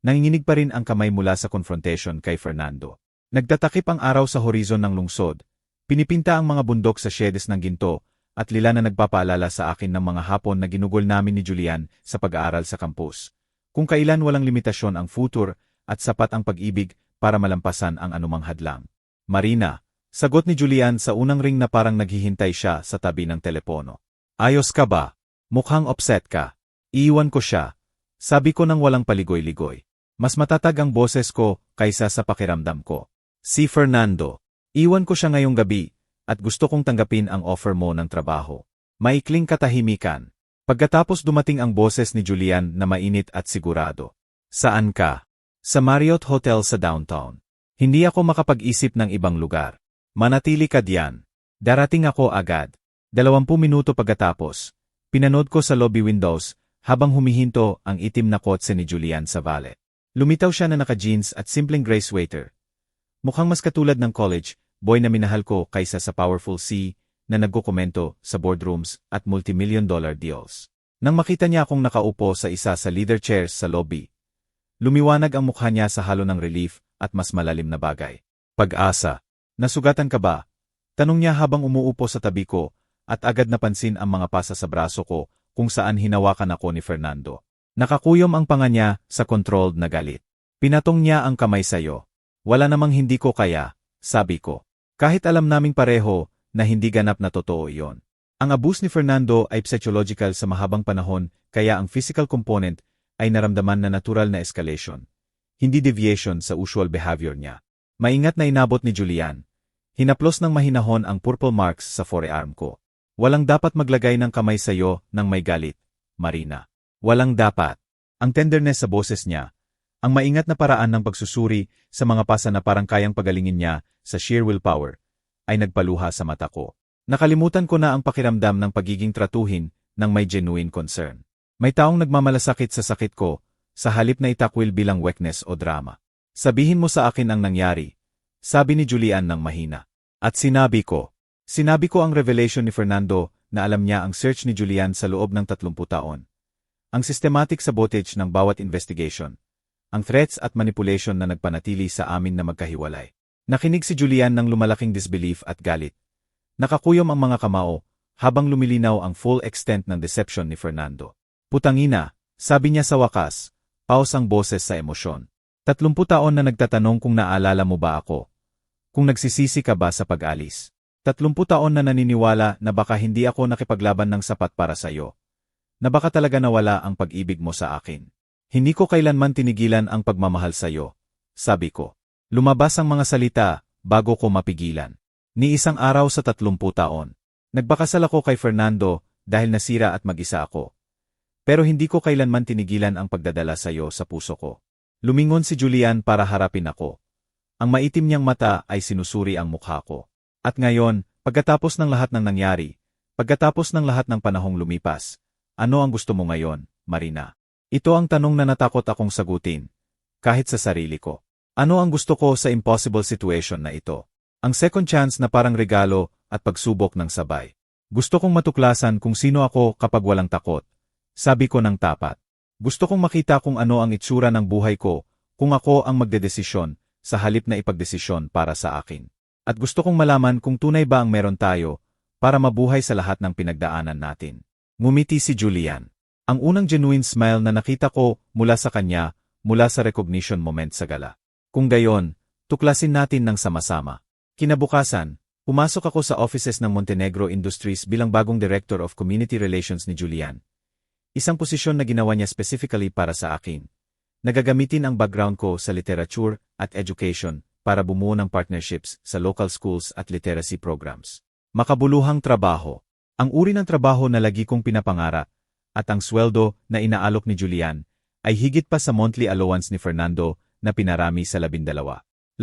Nanginginig pa rin ang kamay mula sa confrontation kay Fernando. Nagtatakip ang araw sa horizon ng lungsod. Pinipinta ang mga bundok sa shedes ng ginto at lila na nagpapaalala sa akin ng mga hapon na ginugol namin ni Julian sa pag-aaral sa campus. Kung kailan walang limitasyon ang future at sapat ang pag-ibig para malampasan ang anumang hadlang. Marina, sagot ni Julian sa unang ring na parang naghihintay siya sa tabi ng telepono. Ayos ka ba? Mukhang upset ka. Iiwan ko siya. Sabi ko nang walang paligoy-ligoy. Mas matatag ang boses ko kaysa sa pakiramdam ko. Si Fernando. Iwan ko siya ngayong gabi, at gusto kong tanggapin ang offer mo ng trabaho. Maikling katahimikan. Pagkatapos dumating ang boses ni Julian na mainit at sigurado. Saan ka? Sa Marriott Hotel sa downtown. Hindi ako makapag-isip ng ibang lugar. Manatili ka diyan. Darating ako agad. 20 minuto pagkatapos, pinanood ko sa lobby windows habang humihinto ang itim na kotse ni Julian sa valet. Lumitaw siya na naka-jeans at simpleng gray sweater. Mukhang mas katulad ng college boy na minahal ko kaysa sa powerful C na nagkukomento sa boardrooms at multi-million-dollar deals. Nang makita niya akong nakaupo sa isa sa leather chairs sa lobby, lumiwanag ang mukha niya sa halo ng relief at mas malalim na bagay. Pag-asa. Nasugatan ka ba? Tanong niya habang umuupo sa tabi ko at agad napansin ang mga pasa sa braso ko kung saan hinawakan ako ni Fernando. Nakakuyom ang panga niya sa controlled na galit. Pinatong niya ang kamay sayo. Wala namang hindi ko kaya, sabi ko. Kahit alam naming pareho na hindi ganap na totoo iyon. Ang abuse ni Fernando ay psychological sa mahabang panahon kaya ang physical component ay naramdaman na natural na escalation. Hindi deviation sa usual behavior niya. Maingat na inabot ni Julian. Hinaplos ng mahinahon ang purple marks sa forearm ko. Walang dapat maglagay ng kamay sayo ng may galit, Marina. Walang dapat. Ang tenderness sa boses niya, ang maingat na paraan ng pagsusuri sa mga pasa na parang kayang pagalingin niya sa sheer willpower, ay nagpaluha sa mata ko. Nakalimutan ko na ang pakiramdam ng pagiging tratuhin ng may genuine concern. May taong nagmamalasakit sa sakit ko, sa halip na itakwil bilang weakness o drama. Sabihin mo sa akin ang nangyari, sabi ni Julian ng mahina. At sinabi ko ang revelation ni Fernando na alam niya ang search ni Julian sa loob ng 30 taon. Ang systematic sabotage ng bawat investigation. Ang threats at manipulation na nagpanatili sa amin na magkahiwalay. Nakinig si Julian ng lumalaking disbelief at galit. Nakakuyom ang mga kamao, habang lumilinaw ang full extent ng deception ni Fernando. Putangina, sabi niya sa wakas, pause ang boses sa emosyon. 30 taon na nagtatanong kung naalala mo ba ako. Kung nagsisisi ka ba sa pag-alis. 30 taon na naniniwala na baka hindi ako nakipaglaban ng sapat para sa'yo. Na baka talaga nawala ang pag-ibig mo sa akin. Hindi ko kailanman tinigilan ang pagmamahal sa'yo, sabi ko. Lumabas ang mga salita, bago ko mapigilan. Ni isang araw sa 30 taon. Nagpakasal ako kay Fernando, dahil nasira at mag-isa ako. Pero hindi ko kailanman tinigilan ang pagdadala sa'yo sa puso ko. Lumingon si Julian para harapin ako. Ang maitim niyang mata ay sinusuri ang mukha ko. At ngayon, pagkatapos ng lahat ng nangyari, pagkatapos ng lahat ng panahong lumipas, ano ang gusto mo ngayon, Marina? Ito ang tanong na natakot akong sagutin, kahit sa sarili ko. Ano ang gusto ko sa impossible situation na ito? Ang second chance na parang regalo at pagsubok ng sabay. Gusto kong matuklasan kung sino ako kapag walang takot. Sabi ko ng tapat. Gusto kong makita kung ano ang itsura ng buhay ko kung ako ang magdedesisyon sa halip na ipagdesisyon para sa akin. At gusto kong malaman kung tunay ba ang meron tayo para mabuhay sa lahat ng pinagdaanan natin. Ngumiti si Julian. Ang unang genuine smile na nakita ko mula sa kanya mula sa recognition moment sa gala. Kung gayon, tuklasin natin ng sama-sama. Kinabukasan, pumasok ako sa offices ng Montenegro Industries bilang bagong Director of Community Relations ni Julian. Isang posisyon na ginawa niya specifically para sa akin. Nagagamitin ang background ko sa literature at education para bumuo ng partnerships sa local schools at literacy programs. Makabuluhang trabaho. Ang uri ng trabaho na lagi kong pinapangarap at ang sweldo na inaalok ni Julian ay higit pa sa monthly allowance ni Fernando na pinarami sa 12,000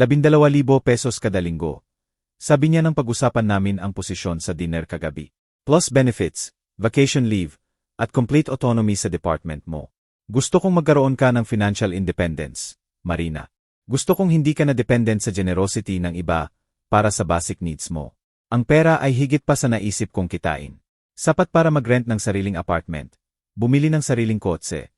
pesos kada linggo. Sabi niya nang pag-usapan namin ang posisyon sa dinner kagabi. Plus benefits, vacation leave, at complete autonomy sa department mo. Gusto kong magkaroon ka ng financial independence, Marina. Gusto kong hindi ka na dependent sa generosity ng iba para sa basic needs mo. Ang pera ay higit pa sa naisip kong kitain. Sapat para mag-rent ng sariling apartment, bumili ng sariling kotse,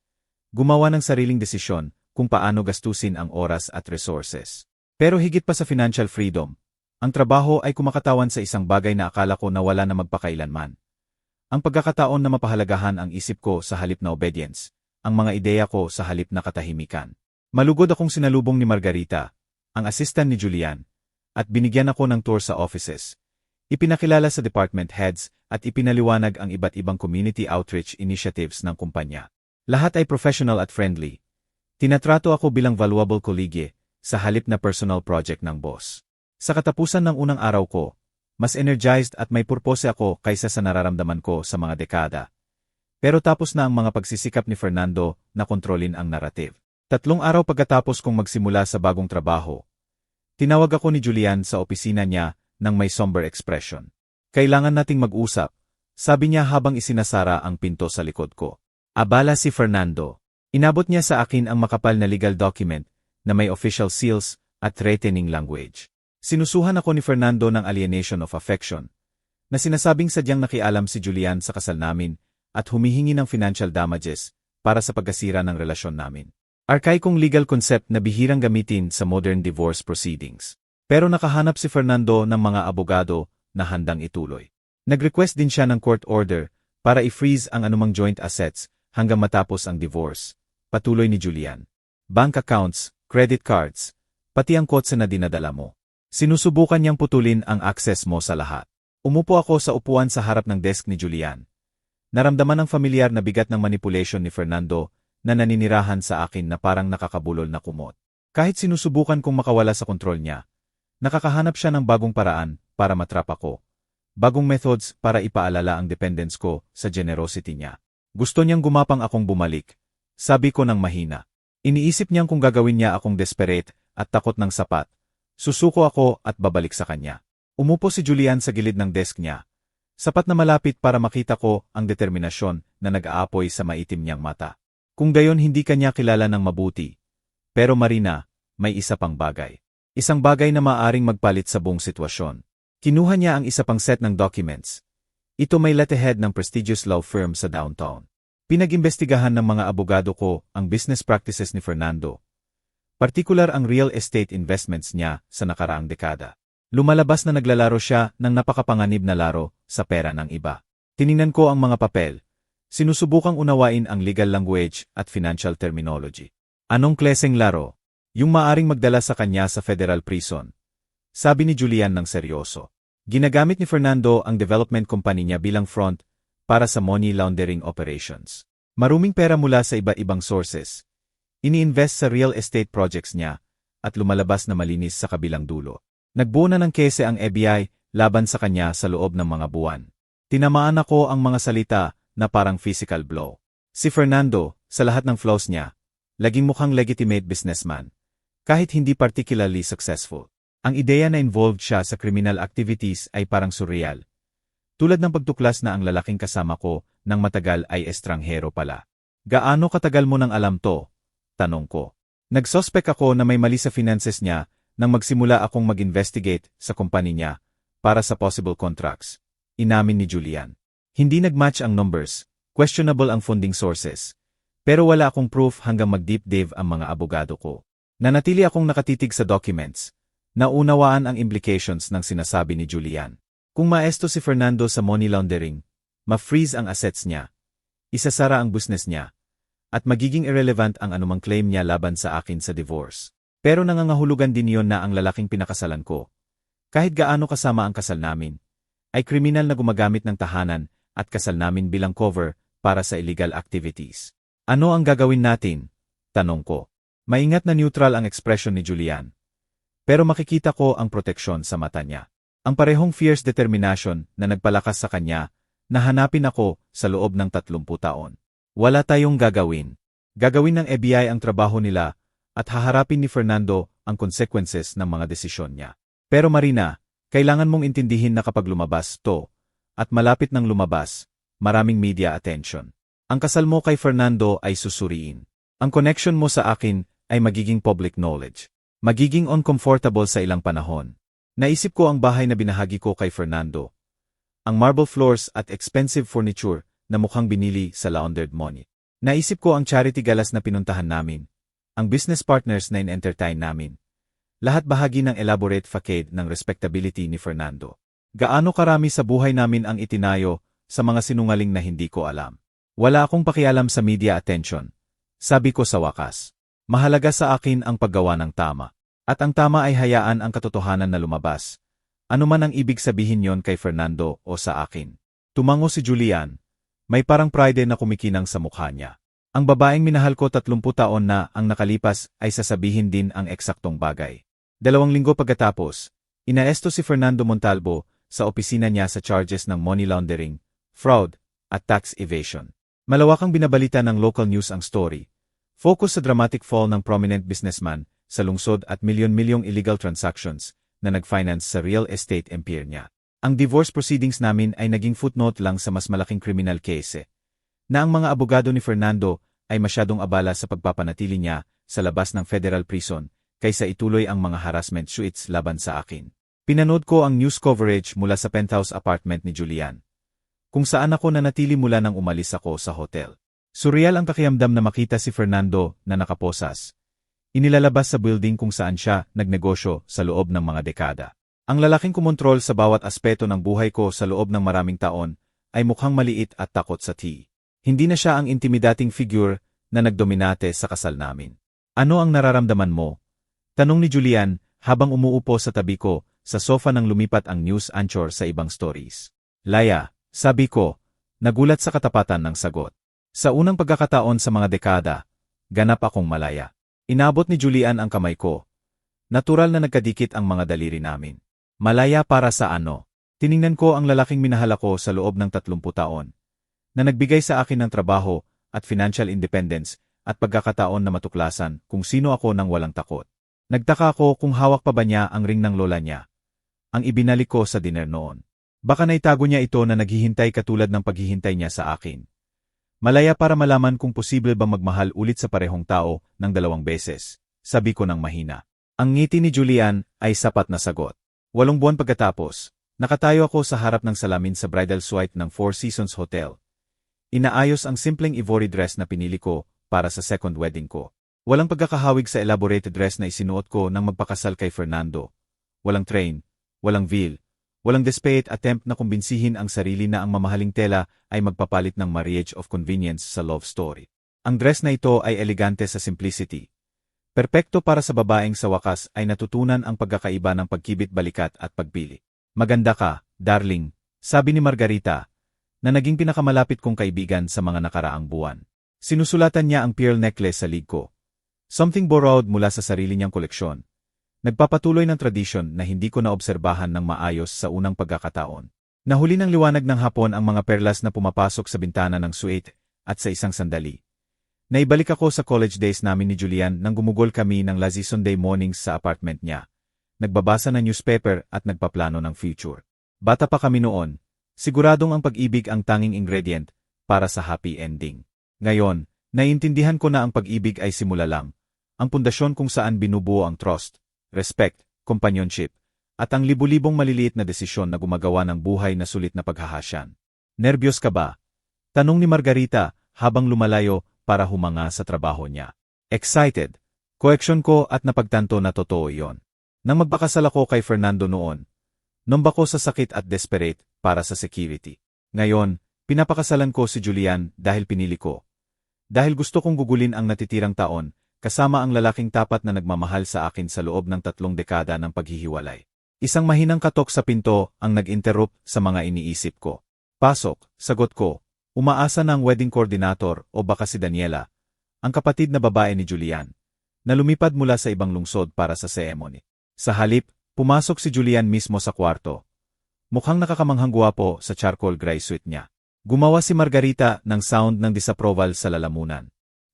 gumawa ng sariling desisyon kung paano gastusin ang oras at resources. Pero higit pa sa financial freedom, ang trabaho ay kumakatawan sa isang bagay na akala ko na wala na magpakailanman. Ang pagkakataon na mapahalagahan ang isip ko sa halip na obedience, ang mga ideya ko sa halip na katahimikan. Malugod akong sinalubong ni Margarita, ang assistant ni Julian, at binigyan ako ng tour sa offices. Ipinakilala sa department heads at ipinaliwanag ang iba't ibang community outreach initiatives ng kumpanya. Lahat ay professional at friendly. Tinatrato ako bilang valuable colleague sa halip na personal project ng boss. Sa katapusan ng unang araw ko, mas energized at may purpose ako kaysa sa nararamdaman ko sa mga dekada. Pero tapos na ang mga pagsisikap ni Fernando na kontrolin ang narrative. 3 araw pagkatapos kong magsimula sa bagong trabaho, tinawag ako ni Julian sa opisina niya ng may somber expression. Kailangan nating mag-usap, sabi niya habang isinasara ang pinto sa likod ko. Abala si Fernando. Inabot niya sa akin ang makapal na legal document na may official seals at threatening language. Sinusuhan ako ni Fernando ng alienation of affection, na sinasabing sadyang nakialam si Julian sa kasal namin at humihingi ng financial damages para sa pagkasira ng relasyon namin. Arkaikong legal concept na bihirang gamitin sa modern divorce proceedings. Pero nakahanap si Fernando ng mga abogado na handang ituloy. Nag-request din siya ng court order para i-freeze ang anumang joint assets hanggang matapos ang divorce. Patuloy ni Julian. Bank accounts, credit cards, pati ang kotse na dinadala mo. Sinusubukan niyang putulin ang access mo sa lahat. Umupo ako sa upuan sa harap ng desk ni Julian. Naramdaman ng familiar na bigat ng manipulation ni Fernando na naninirahan sa akin na parang nakakabulol na kumot. Kahit sinusubukan kong makawala sa kontrol niya, nakakahanap siya ng bagong paraan para matrap ako. Bagong methods para ipaalala ang dependence ko sa generosity niya. Gusto niyang gumapang akong bumalik. Sabi ko ng mahina. Iniisip niyang kung gagawin niya akong desperate at takot ng sapat. Susuko ako at babalik sa kanya. Umupo si Julian sa gilid ng desk niya. Sapat na malapit para makita ko ang determinasyon na nag-aapoy sa maitim niyang mata. Kung gayon hindi kanya kilala ng mabuti. Pero Marina, may isa pang bagay. Isang bagay na maaring magpalit sa buong sitwasyon. Kinuha niya ang isa pang set ng documents. Ito may letterhead ng prestigious law firm sa downtown. Pinag-imbestigahan ng mga abogado ko ang business practices ni Fernando. Partikular ang real estate investments niya sa nakaraang dekada. Lumalabas na naglalaro siya ng napakapanganib na laro sa pera ng iba. Tiningnan ko ang mga papel. Sinusubukang unawain ang legal language at financial terminology. Anong klaseng laro? Yung maaring magdala sa kanya sa federal prison. Sabi ni Julian ng seryoso. Ginagamit ni Fernando ang development company niya bilang front para sa money laundering operations. Maruming pera mula sa iba-ibang sources. Ini-invest sa real estate projects niya at lumalabas na malinis sa kabilang dulo. Nagbuo na ng kese ang FBI laban sa kanya sa loob ng mga buwan. Tinamaan ako ang mga salita na parang physical blow. Si Fernando, sa lahat ng flaws niya, laging mukhang legitimate businessman, kahit hindi particularly successful. Ang ideya na involved siya sa criminal activities ay parang surreal. Tulad ng pagtuklas na ang lalaking kasama ko nang matagal ay estranghero pala. Gaano katagal mo nang alam to? Tanong ko. Nagsospek ako na may mali sa finances niya nang magsimula akong mag-investigate sa kumpanya niya para sa possible contracts. Inamin ni Julian. Hindi nagmatch ang numbers, questionable ang funding sources. Pero wala akong proof hanggang mag-deep dive ang mga abogado ko. Nanatili akong nakatitig sa documents. Naunawaan ang implications ng sinasabi ni Julian. Kung maesto si Fernando sa money laundering, ma-freeze ang assets niya, isasara ang business niya, at magiging irrelevant ang anumang claim niya laban sa akin sa divorce. Pero nangangahulugan din yon na ang lalaking pinakasalan ko, kahit gaano kasama ang kasal namin, ay kriminal na gumagamit ng tahanan at kasal namin bilang cover para sa illegal activities. Ano ang gagawin natin? Tanong ko. Maingat na neutral ang ekspresyon ni Julian. Pero makikita ko ang proteksyon sa mata niya. Ang parehong fierce determination na nagpalakas sa kanya na hanapin ako sa loob ng 30 taon. Wala tayong gagawin. Gagawin ng FBI ang trabaho nila at haharapin ni Fernando ang consequences ng mga desisyon niya. Pero Marina, kailangan mong intindihin na kapag lumabas to, at malapit nang lumabas, maraming media attention. Ang kasal mo kay Fernando ay susuriin. Ang connection mo sa akin ay magiging public knowledge. Magiging uncomfortable sa ilang panahon. Naisip ko ang bahay na binahagi ko kay Fernando. Ang marble floors at expensive furniture na mukhang binili sa laundered money. Naisip ko ang charity galas na pinuntahan namin. Ang business partners na in-entertain namin. Lahat bahagi ng elaborate facade ng respectability ni Fernando. Gaano karami sa buhay namin ang itinayo sa mga sinungaling na hindi ko alam. Wala akong pakialam sa media attention. Sabi ko sa wakas. Mahalaga sa akin ang paggawa ng tama. At ang tama ay hayaan ang katotohanan na lumabas. Ano man ang ibig sabihin yon kay Fernando o sa akin. Tumango si Julian. May parang pride na kumikinang sa mukha niya. Ang babaeng minahal ko 30 taon na ang nakalipas ay sasabihin din ang eksaktong bagay. 2 linggo pagkatapos, inaesto si Fernando Montalvo sa opisina niya sa charges ng money laundering, fraud, at tax evasion. Malawakang binabalita ng local news ang story. Focus sa dramatic fall ng prominent businessman sa lungsod at milyon-milyong illegal transactions na nag-finance sa real estate empire niya. Ang divorce proceedings namin ay naging footnote lang sa mas malaking criminal case, na ang mga abogado ni Fernando ay masyadong abala sa pagpapanatili niya sa labas ng federal prison kaysa ituloy ang mga harassment suits laban sa akin. Pinanood ko ang news coverage mula sa penthouse apartment ni Julian, kung saan ako nanatili mula nang umalis ako sa hotel. Surreal ang pakiramdam na makita si Fernando na nakaposas. Inilalabas sa building kung saan siya nagnegosyo sa loob ng mga dekada. Ang lalaking kumontrol sa bawat aspeto ng buhay ko sa loob ng maraming taon ay mukhang maliit at takot sa Hindi na siya ang intimidating figure na nagdominate sa kasal namin. Ano ang nararamdaman mo? Tanong ni Julian habang umuupo sa tabi ko sa sofa nang lumipat ang news anchor sa ibang stories. Laya, sabi ko, nagulat sa katapatan ng sagot. Sa unang pagkakataon sa mga dekada, ganap akong malaya. Inabot ni Julian ang kamay ko. Natural na nagkadikit ang mga daliri namin. Malaya para sa ano? Tiningnan ko ang lalaking minahal ako sa loob ng 30 taon, na nagbigay sa akin ng trabaho at financial independence at pagkakataon na matuklasan kung sino ako nang walang takot. Nagtaka ako kung hawak pa ba niya ang ring ng lola niya. Ang ibinalik ko sa dinner noon. Baka naitago niya ito na naghihintay katulad ng paghihintay niya sa akin. Malaya para malaman kung posible bang magmahal ulit sa parehong tao ng 2 beses, sabi ko ng mahina. Ang ngiti ni Julian ay sapat na sagot. 8 buwan pagkatapos, nakatayo ako sa harap ng salamin sa bridal suite ng Four Seasons Hotel. Inaayos ang simpleng ivory dress na pinili ko para sa second wedding ko. Walang pagkakahawig sa elaborated dress na isinuot ko nang magpakasal kay Fernando. Walang train, walang veil, walang desperate attempt na kumbinsihin ang sarili na ang mamahaling tela ay magpapalit ng marriage of convenience sa love story. Ang dress na ito ay elegante sa simplicity. Perpekto para sa babaeng sa wakas ay natutunan ang pagkakaiba ng pagkibit-balikat at pagpili. Maganda ka, darling, sabi ni Margarita, na naging pinakamalapit kong kaibigan sa mga nakaraang buwan. Sinusulatan niya ang pearl necklace sa lig ko. Something borrowed mula sa sarili niyang koleksyon. Nagpapatuloy ng tradisyon na hindi ko naobserbahan ng maayos sa unang pagkakataon. Nahuli ng liwanag ng hapon ang mga perlas na pumapasok sa bintana ng suite at sa isang sandali. Naibalik ako sa college days namin ni Julian nang gumugol kami ng lazy Sunday mornings sa apartment niya. Nagbabasa ng newspaper at nagpaplano ng future. Bata pa kami noon, siguradong ang pag-ibig ang tanging ingredient para sa happy ending. Ngayon, naiintindihan ko na ang pag-ibig ay simula lang. ang pundasyon kung saan binubuo ang trust, respect, companionship, at ang libu-libong maliliit na desisyon na gumagawa ng buhay na sulit na paghahasyan. Nerbiyos ka ba? Tanong ni Margarita habang lumalayo para humanga sa trabaho niya. Excited. Koeksyon ko at napagtanto na totoo iyon. Nang magpakasal ako kay Fernando noon, nombako sa sakit at desperate para sa security. Ngayon, pinapakasalan ko si Julian dahil pinili ko. Dahil gusto kong gugulin ang natitirang taon, kasama ang lalaking tapat na nagmamahal sa akin sa loob ng 3 dekada ng paghihiwalay. Isang mahinang katok sa pinto ang nag-interrupt sa mga iniisip ko. Pasok, sagot ko. Umaasa na ang wedding coordinator o baka si Daniela, ang kapatid na babae ni Julian, na lumipad mula sa ibang lungsod para sa ceremony. Sa halip, pumasok si Julian mismo sa kwarto. Mukhang nakakamanghang gwapo sa charcoal gray suit niya. Gumawa si Margarita ng sound ng disapproval sa lalamunan.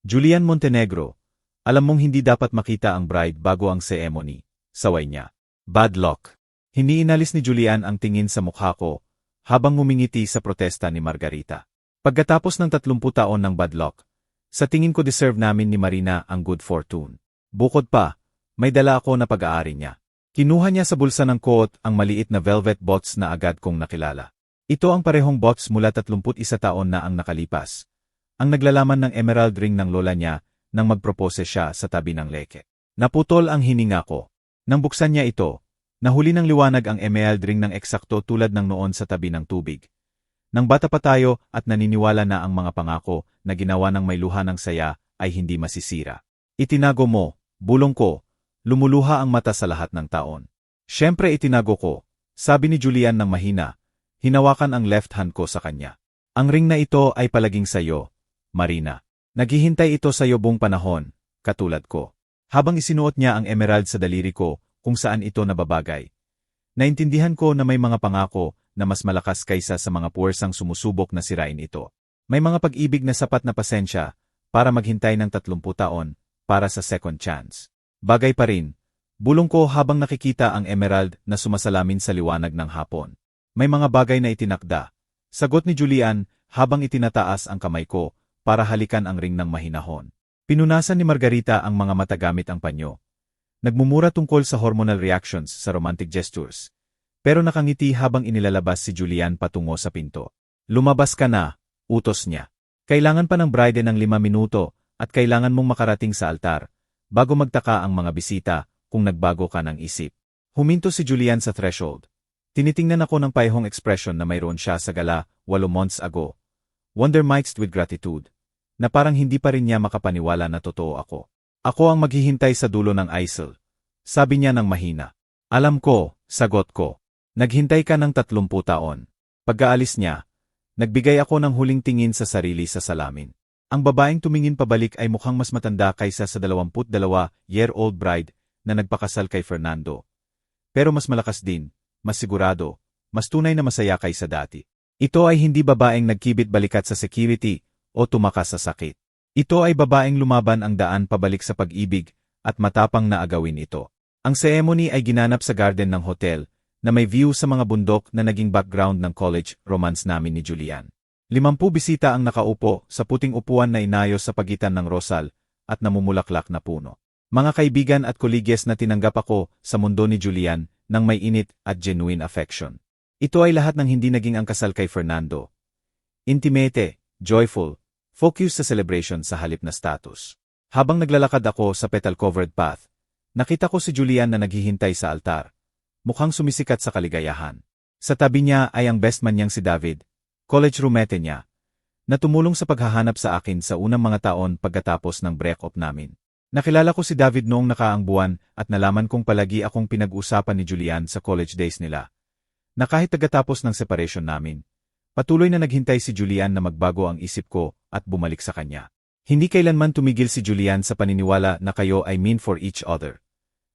Julian Montenegro, alam mong hindi dapat makita ang bride bago ang ceremony, saway niya. Bad luck. Hiniinalis ni Julian ang tingin sa mukha ko habang ngumingiti sa protesta ni Margarita. Pagkatapos ng 30 taon ng bad luck, sa tingin ko deserve namin ni Marina ang good fortune. Bukod pa, may dala ako na pag-aari niya. Kinuha niya sa bulsa ng coat ang maliit na velvet bots na agad kong nakilala. Ito ang parehong bots mula 31 taon na ang nakalipas. Ang naglalaman ng emerald ring ng lola niya nang magpropose siya sa tabi ng leke. Naputol ang hininga ko. Nang buksan niya ito, nahuli ng liwanag ang emerald ring ng eksakto tulad ng noon sa tabi ng tubig. Nang bata pa tayo at naniniwala na ang mga pangako na ginawa ng may luha ng saya ay hindi masisira. Itinago mo, bulong ko, lumuluha ang mata sa lahat ng taon. Siyempre itinago ko, sabi ni Julian ng mahina, hinawakan ang left hand ko sa kanya. Ang ring na ito ay palaging sayo, Marina. Naghihintay ito sayo buong panahon, katulad ko. Habang isinuot niya ang emerald sa daliri ko kung saan ito nababagay. Naintindihan ko na may mga pangako na mas malakas kaysa sa mga puwersang sumusubok na sirain ito. May mga pag-ibig na sapat na pasensya para maghintay ng 30 taon para sa second chance. Bagay pa rin, bulong ko habang nakikita ang emerald na sumasalamin sa liwanag ng hapon. May mga bagay na itinakda. Sagot ni Julian habang itinataas ang kamay ko para halikan ang ring ng mahinahon. Pinunasan ni Margarita ang mga mata gamit ang panyo. Nagmumura tungkol sa hormonal reactions sa romantic gestures. Pero nakangiti habang inilalabas si Julian patungo sa pinto. Lumabas ka na, utos niya. Kailangan pa ng bride ng 5 minuto at kailangan mong makarating sa altar bago magtaka ang mga bisita kung nagbago ka ng isip. Huminto si Julian sa threshold. Tinitingnan ako ng payahong expression na mayroon siya sa gala 8 months ago. Wonder mixed with gratitude. Na parang hindi pa rin niya makapaniwala na totoo ako. Ako ang maghihintay sa dulo ng aisle. Sabi niya ng mahina. Alam ko, sagot ko. Naghintay ka ng 30 taon. Pagkaalis niya, nagbigay ako ng huling tingin sa sarili sa salamin. Ang babaeng tumingin pabalik ay mukhang mas matanda kaysa sa 22-year-old bride na nagpakasal kay Fernando. Pero mas malakas din, mas sigurado, mas tunay na masaya kaysa dati. Ito ay hindi babaeng nagkibit balikat sa security o tumakas sa sakit. Ito ay babaeng lumaban ang daan pabalik sa pag-ibig at matapang na agawin ito. Ang ceremony ay ginanap sa garden ng hotel, na may view sa mga bundok na naging background ng college romance namin ni Julian. 50 bisita ang nakaupo sa puting upuan na inayos sa pagitan ng rosal at namumulaklak na puno. Mga kaibigan at kolegyes na tinanggap ako sa mundo ni Julian ng may init at genuine affection. Ito ay lahat ng hindi naging ang kasal kay Fernando. Intimate, joyful, focused sa celebration sa halip na status. Habang naglalakad ako sa petal-covered path, nakita ko si Julian na naghihintay sa altar. Mukhang sumisikat sa kaligayahan. Sa tabi niya ay ang best man niyang si David, college roommate niya, na tumulong sa paghahanap sa akin sa unang mga taon pagkatapos ng break-up namin. Nakilala ko si David noong nakaang buwan at nalaman kong palagi akong pinag-usapan ni Julian sa college days nila. Na kahit pagkatapos ng separation namin, patuloy na naghintay si Julian na magbago ang isip ko at bumalik sa kanya. Hindi kailanman tumigil si Julian sa paniniwala na kayo ay meant for each other.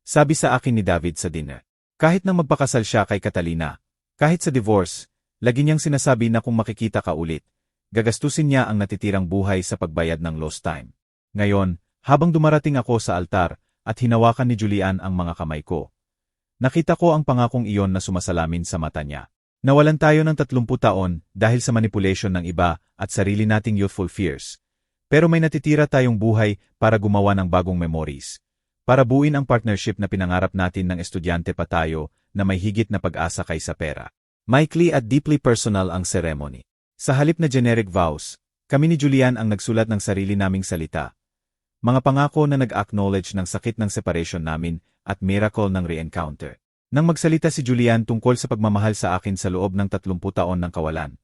Sabi sa akin ni David sa dinner. Kahit nang magpakasal siya kay Catalina, kahit sa divorce, lagi niyang sinasabi na kung makikita ka ulit, gagastusin niya ang natitirang buhay sa pagbayad ng lost time. Ngayon, habang dumarating ako sa altar at hinawakan ni Julian ang mga kamay ko, nakita ko ang pangakong iyon na sumasalamin sa mata niya. Nawalan tayo ng 30 taon dahil sa manipulation ng iba at sarili nating youthful fears. Pero may natitira tayong buhay para gumawa ng bagong memories. Para buuin ang partnership na pinangarap natin ng estudyante pa tayo na may higit na pag-asa kaysa pera. Maikli at deeply personal ang ceremony. Sa halip na generic vows, kami ni Julian ang nagsulat ng sarili naming salita. Mga pangako na nag-acknowledge ng sakit ng separation namin at miracle ng re-encounter. Nang magsalita si Julian tungkol sa pagmamahal sa akin sa loob ng 30 taon ng kawalan.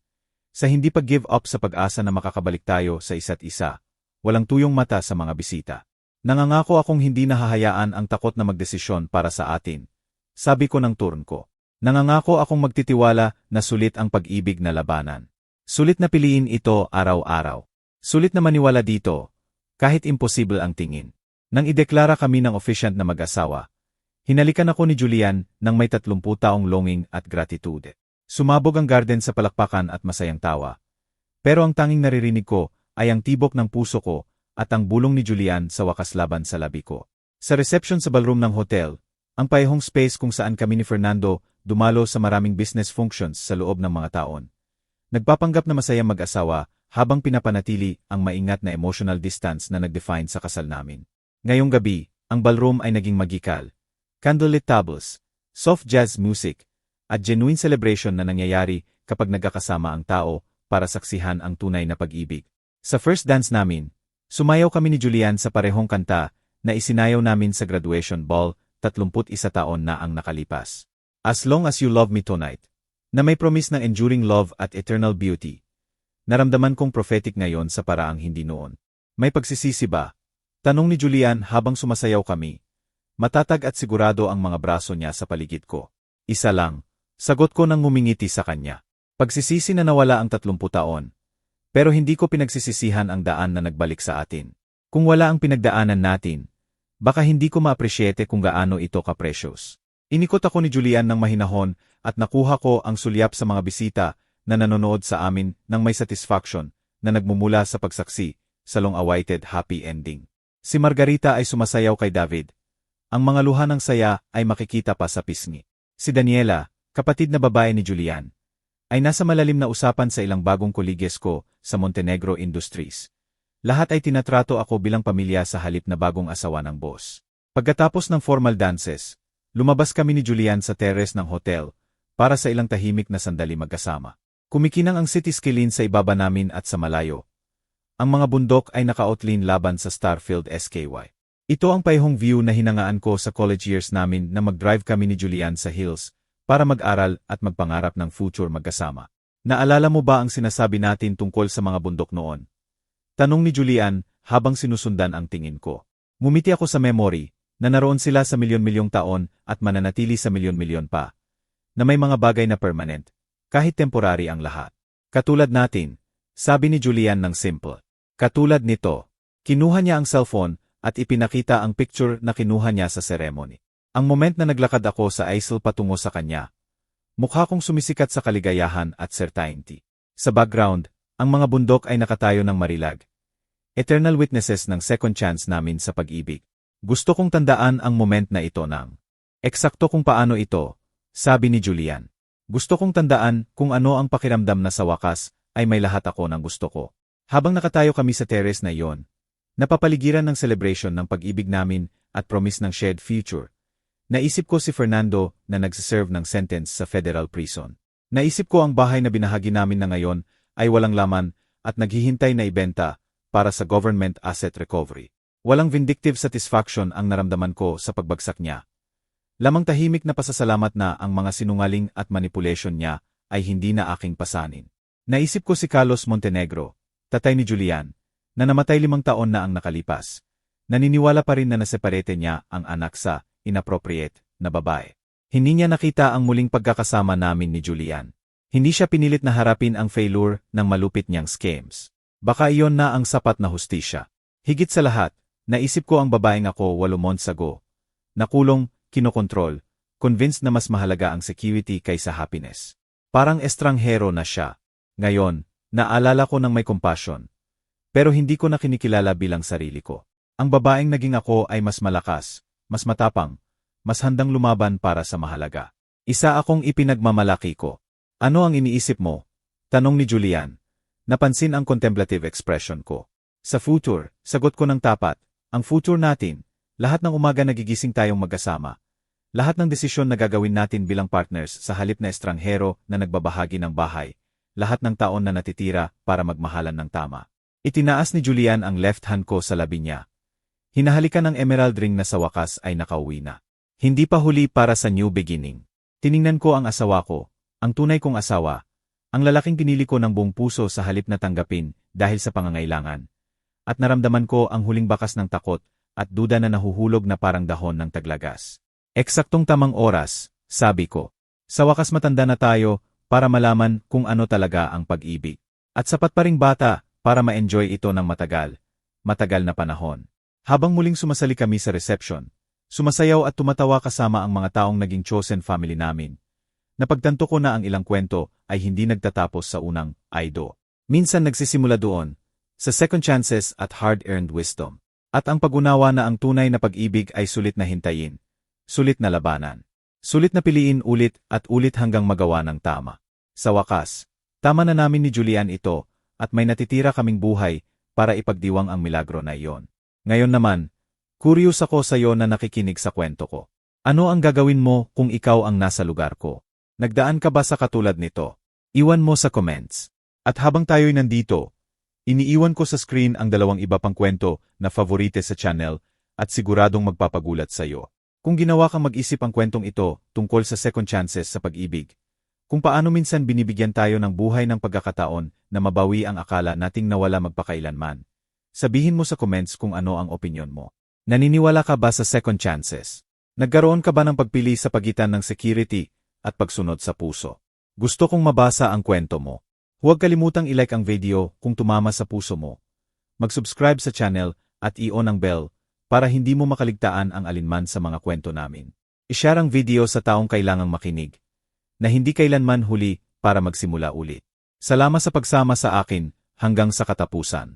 Sa hindi pag-give up sa pag-asa na makakabalik tayo sa isa't isa, walang tuyong mata sa mga bisita. Nangangako akong hindi nahahayaan ang takot na magdesisyon para sa atin. Sabi ko ng turn ko. Nangangako akong magtitiwala na sulit ang pag-ibig na labanan. Sulit na piliin ito araw-araw. Sulit na maniwala dito, kahit imposible ang tingin. Nang ideklara kami ng officiant na mag-asawa, hinalikan ako ni Julian nang may 30 taong longing at gratitude. Sumabog ang garden sa palakpakan at masayang tawa. Pero ang tanging naririnig ko ay ang tibok ng puso ko at ang bulong ni Julian sa wakas laban sa labi ko. Sa reception sa ballroom ng hotel, ang paihong space kung saan kami ni Fernando dumalo sa maraming business functions sa loob ng mga taon. Nagpapanggap na masayang mag-asawa habang pinapanatili ang maingat na emotional distance na nag-define sa kasal namin. Ngayong gabi, ang ballroom ay naging magical. Candlelit tables, soft jazz music, at genuine celebration na nangyayari kapag nagkakasama ang tao para saksihan ang tunay na pag-ibig. Sa first dance namin, sumayaw kami ni Julian sa parehong kanta na isinayaw namin sa graduation ball 31 taon na ang nakalipas. As Long As You Love Me Tonight, na may promise ng enduring love at eternal beauty. Naramdaman kong prophetic ngayon sa paraang hindi noon. May pagsisisi ba? Tanong ni Julian habang sumasayaw kami. Matatag at sigurado ang mga braso niya sa paligid ko. Isa lang. Sagot ko nang ngumingiti sa kanya. Pagsisisi na nawala ang 30 taon. Pero hindi ko pinagsisisihan ang daan na nagbalik sa atin. Kung wala ang pinagdaanan natin, baka hindi ko ma-appreciate kung gaano ito ka-precious. Inikot ako ni Julian ng mahinahon at nakuha ko ang sulyap sa mga bisita na nanonood sa amin ng may satisfaction na nagmumula sa pagsaksi sa long-awaited happy ending. Si Margarita ay sumasayaw kay David. Ang mga luha ng saya ay makikita pa sa pisngi. Si Daniela, kapatid na babae ni Julian, ay nasa malalim na usapan sa ilang bagong koliges ko sa Montenegro Industries. Lahat ay tinatrato ako bilang pamilya sa halip na bagong asawa ng boss. Pagkatapos ng formal dances, lumabas kami ni Julian sa terrace ng hotel para sa ilang tahimik na sandali magkasama. Kumikinang ang city skylin sa ibaba namin at sa malayo. Ang mga bundok ay naka-outline laban sa Starfield SKY. Ito ang paihong view na hinangaan ko sa college years namin na mag-drive kami ni Julian sa hills para mag-aral at magpangarap ng future magkasama. Naalala mo ba ang sinasabi natin tungkol sa mga bundok noon? Tanong ni Julian habang sinusundan ang tingin ko. Mumiti ako sa memory na naroon sila sa milyon-milyong taon at mananatili sa milyon-milyon pa. Na may mga bagay na permanent, kahit temporary ang lahat. Katulad natin, sabi ni Julian ng simple. Katulad nito, kinuha niya ang cellphone at ipinakita ang picture na kinuha niya sa ceremony. Ang moment na naglakad ako sa aisle patungo sa kanya, mukha kong sumisikat sa kaligayahan at certainty. Sa background, ang mga bundok ay nakatayo ng marilag. Eternal witnesses ng second chance namin sa pag-ibig. Gusto kong tandaan ang moment na ito ng eksakto kung paano ito, sabi ni Julian. Gusto kong tandaan kung ano ang pakiramdam na sa wakas ay may lahat ako ng gusto ko. Habang nakatayo kami sa terrace na iyon, napapaligiran ng celebration ng pag-ibig namin at promise ng shared future. Naisip ko si Fernando na nagsiserve ng sentence sa federal prison. Naisip ko ang bahay na binahagi namin na ngayon ay walang laman at naghihintay na ibenta para sa government asset recovery. Walang vindictive satisfaction ang naramdaman ko sa pagbagsak niya. Lamang tahimik na pasasalamat na ang mga sinungaling at manipulation niya ay hindi na aking pasanin. Naisip ko si Carlos Montenegro, tatay ni Julian, na namatay 5 taon na ang nakalipas. Naniniwala pa rin na naseparate niya ang anak sa inappropriate na babae. Hindi niya nakita ang muling pagkakasama namin ni Julian. Hindi siya pinilit na harapin ang failure ng malupit niyang schemes. Baka iyon na ang sapat na hustisya. Higit sa lahat, naisip ko ang babaeng ako 8 months ago. Nakulong, kinokontrol, convinced na mas mahalaga ang security kaysa happiness. Parang estranghero na siya. Ngayon, naalala ko ng may compassion. Pero hindi ko na kinikilala bilang sarili ko. Ang babaeng naging ako ay mas malakas, mas matapang, mas handang lumaban para sa mahalaga. Isa akong ipinagmamalaki ko. Ano ang iniisip mo? Tanong ni Julian. Napansin ang contemplative expression ko. Sa future, sagot ko ng tapat, ang future natin, lahat ng umaga nagigising tayong magkasama. Lahat ng desisyon na gagawin natin bilang partners sa halip na estranghero na nagbabahagi ng bahay. Lahat ng taon na natitira para magmahalan ng tama. Itinaas ni Julian ang left hand ko sa labi niya. Hinahalikan ng emerald ring na sa wakas ay nakauwi na. Hindi pa huli para sa new beginning. Tiningnan ko ang asawa ko, ang tunay kong asawa, ang lalaking pinili ko ng buong puso sa halip na tanggapin dahil sa pangangailangan. At naramdaman ko ang huling bakas ng takot at duda na nahuhulog na parang dahon ng taglagas. Eksaktong tamang oras, sabi ko. Sa wakas matanda na tayo para malaman kung ano talaga ang pag-ibig. At sapat pa ring bata para ma-enjoy ito ng matagal na panahon. Habang muling sumasali kami sa reception, sumasayaw at tumatawa kasama ang mga taong naging chosen family namin. Napagtanto ko na ang ilang kwento ay hindi nagtatapos sa unang "I do." Minsan nagsisimula doon, sa second chances at hard-earned wisdom. At ang pag-unawa na ang tunay na pag-ibig ay sulit na hintayin, sulit na labanan, sulit na piliin ulit at ulit hanggang magawa ng tama. Sa wakas, tama na namin ni Julian ito at may natitira kaming buhay para ipagdiwang ang milagro na iyon. Ngayon naman, curious ako sa iyo na nakikinig sa kwento ko. Ano ang gagawin mo kung ikaw ang nasa lugar ko? Nagdaan ka ba sa katulad nito? Iwan mo sa comments. At habang tayo'y nandito, iniiwan ko sa screen ang dalawang iba pang kwento na favorite sa channel at siguradong magpapagulat sa iyo. Kung ginawa kang mag-isip ang kwentong ito tungkol sa second chances sa pag-ibig, kung paano minsan binibigyan tayo ng buhay ng pagkakataon na mabawi ang akala nating nawala magpakailanman. Sabihin mo sa comments kung ano ang opinyon mo. Naniniwala ka ba sa second chances? Nagkaroon ka ba ng pagpili sa pagitan ng security at pagsunod sa puso? Gusto kong mabasa ang kwento mo. Huwag kalimutang i-like ang video kung tumama sa puso mo. Mag-subscribe sa channel at i-on ang bell para hindi mo makaligtaan ang alinman sa mga kwento namin. I-share ang video sa taong kailangang makinig, na hindi kailanman huli para magsimula ulit. Salamat sa pagsama sa akin hanggang sa katapusan.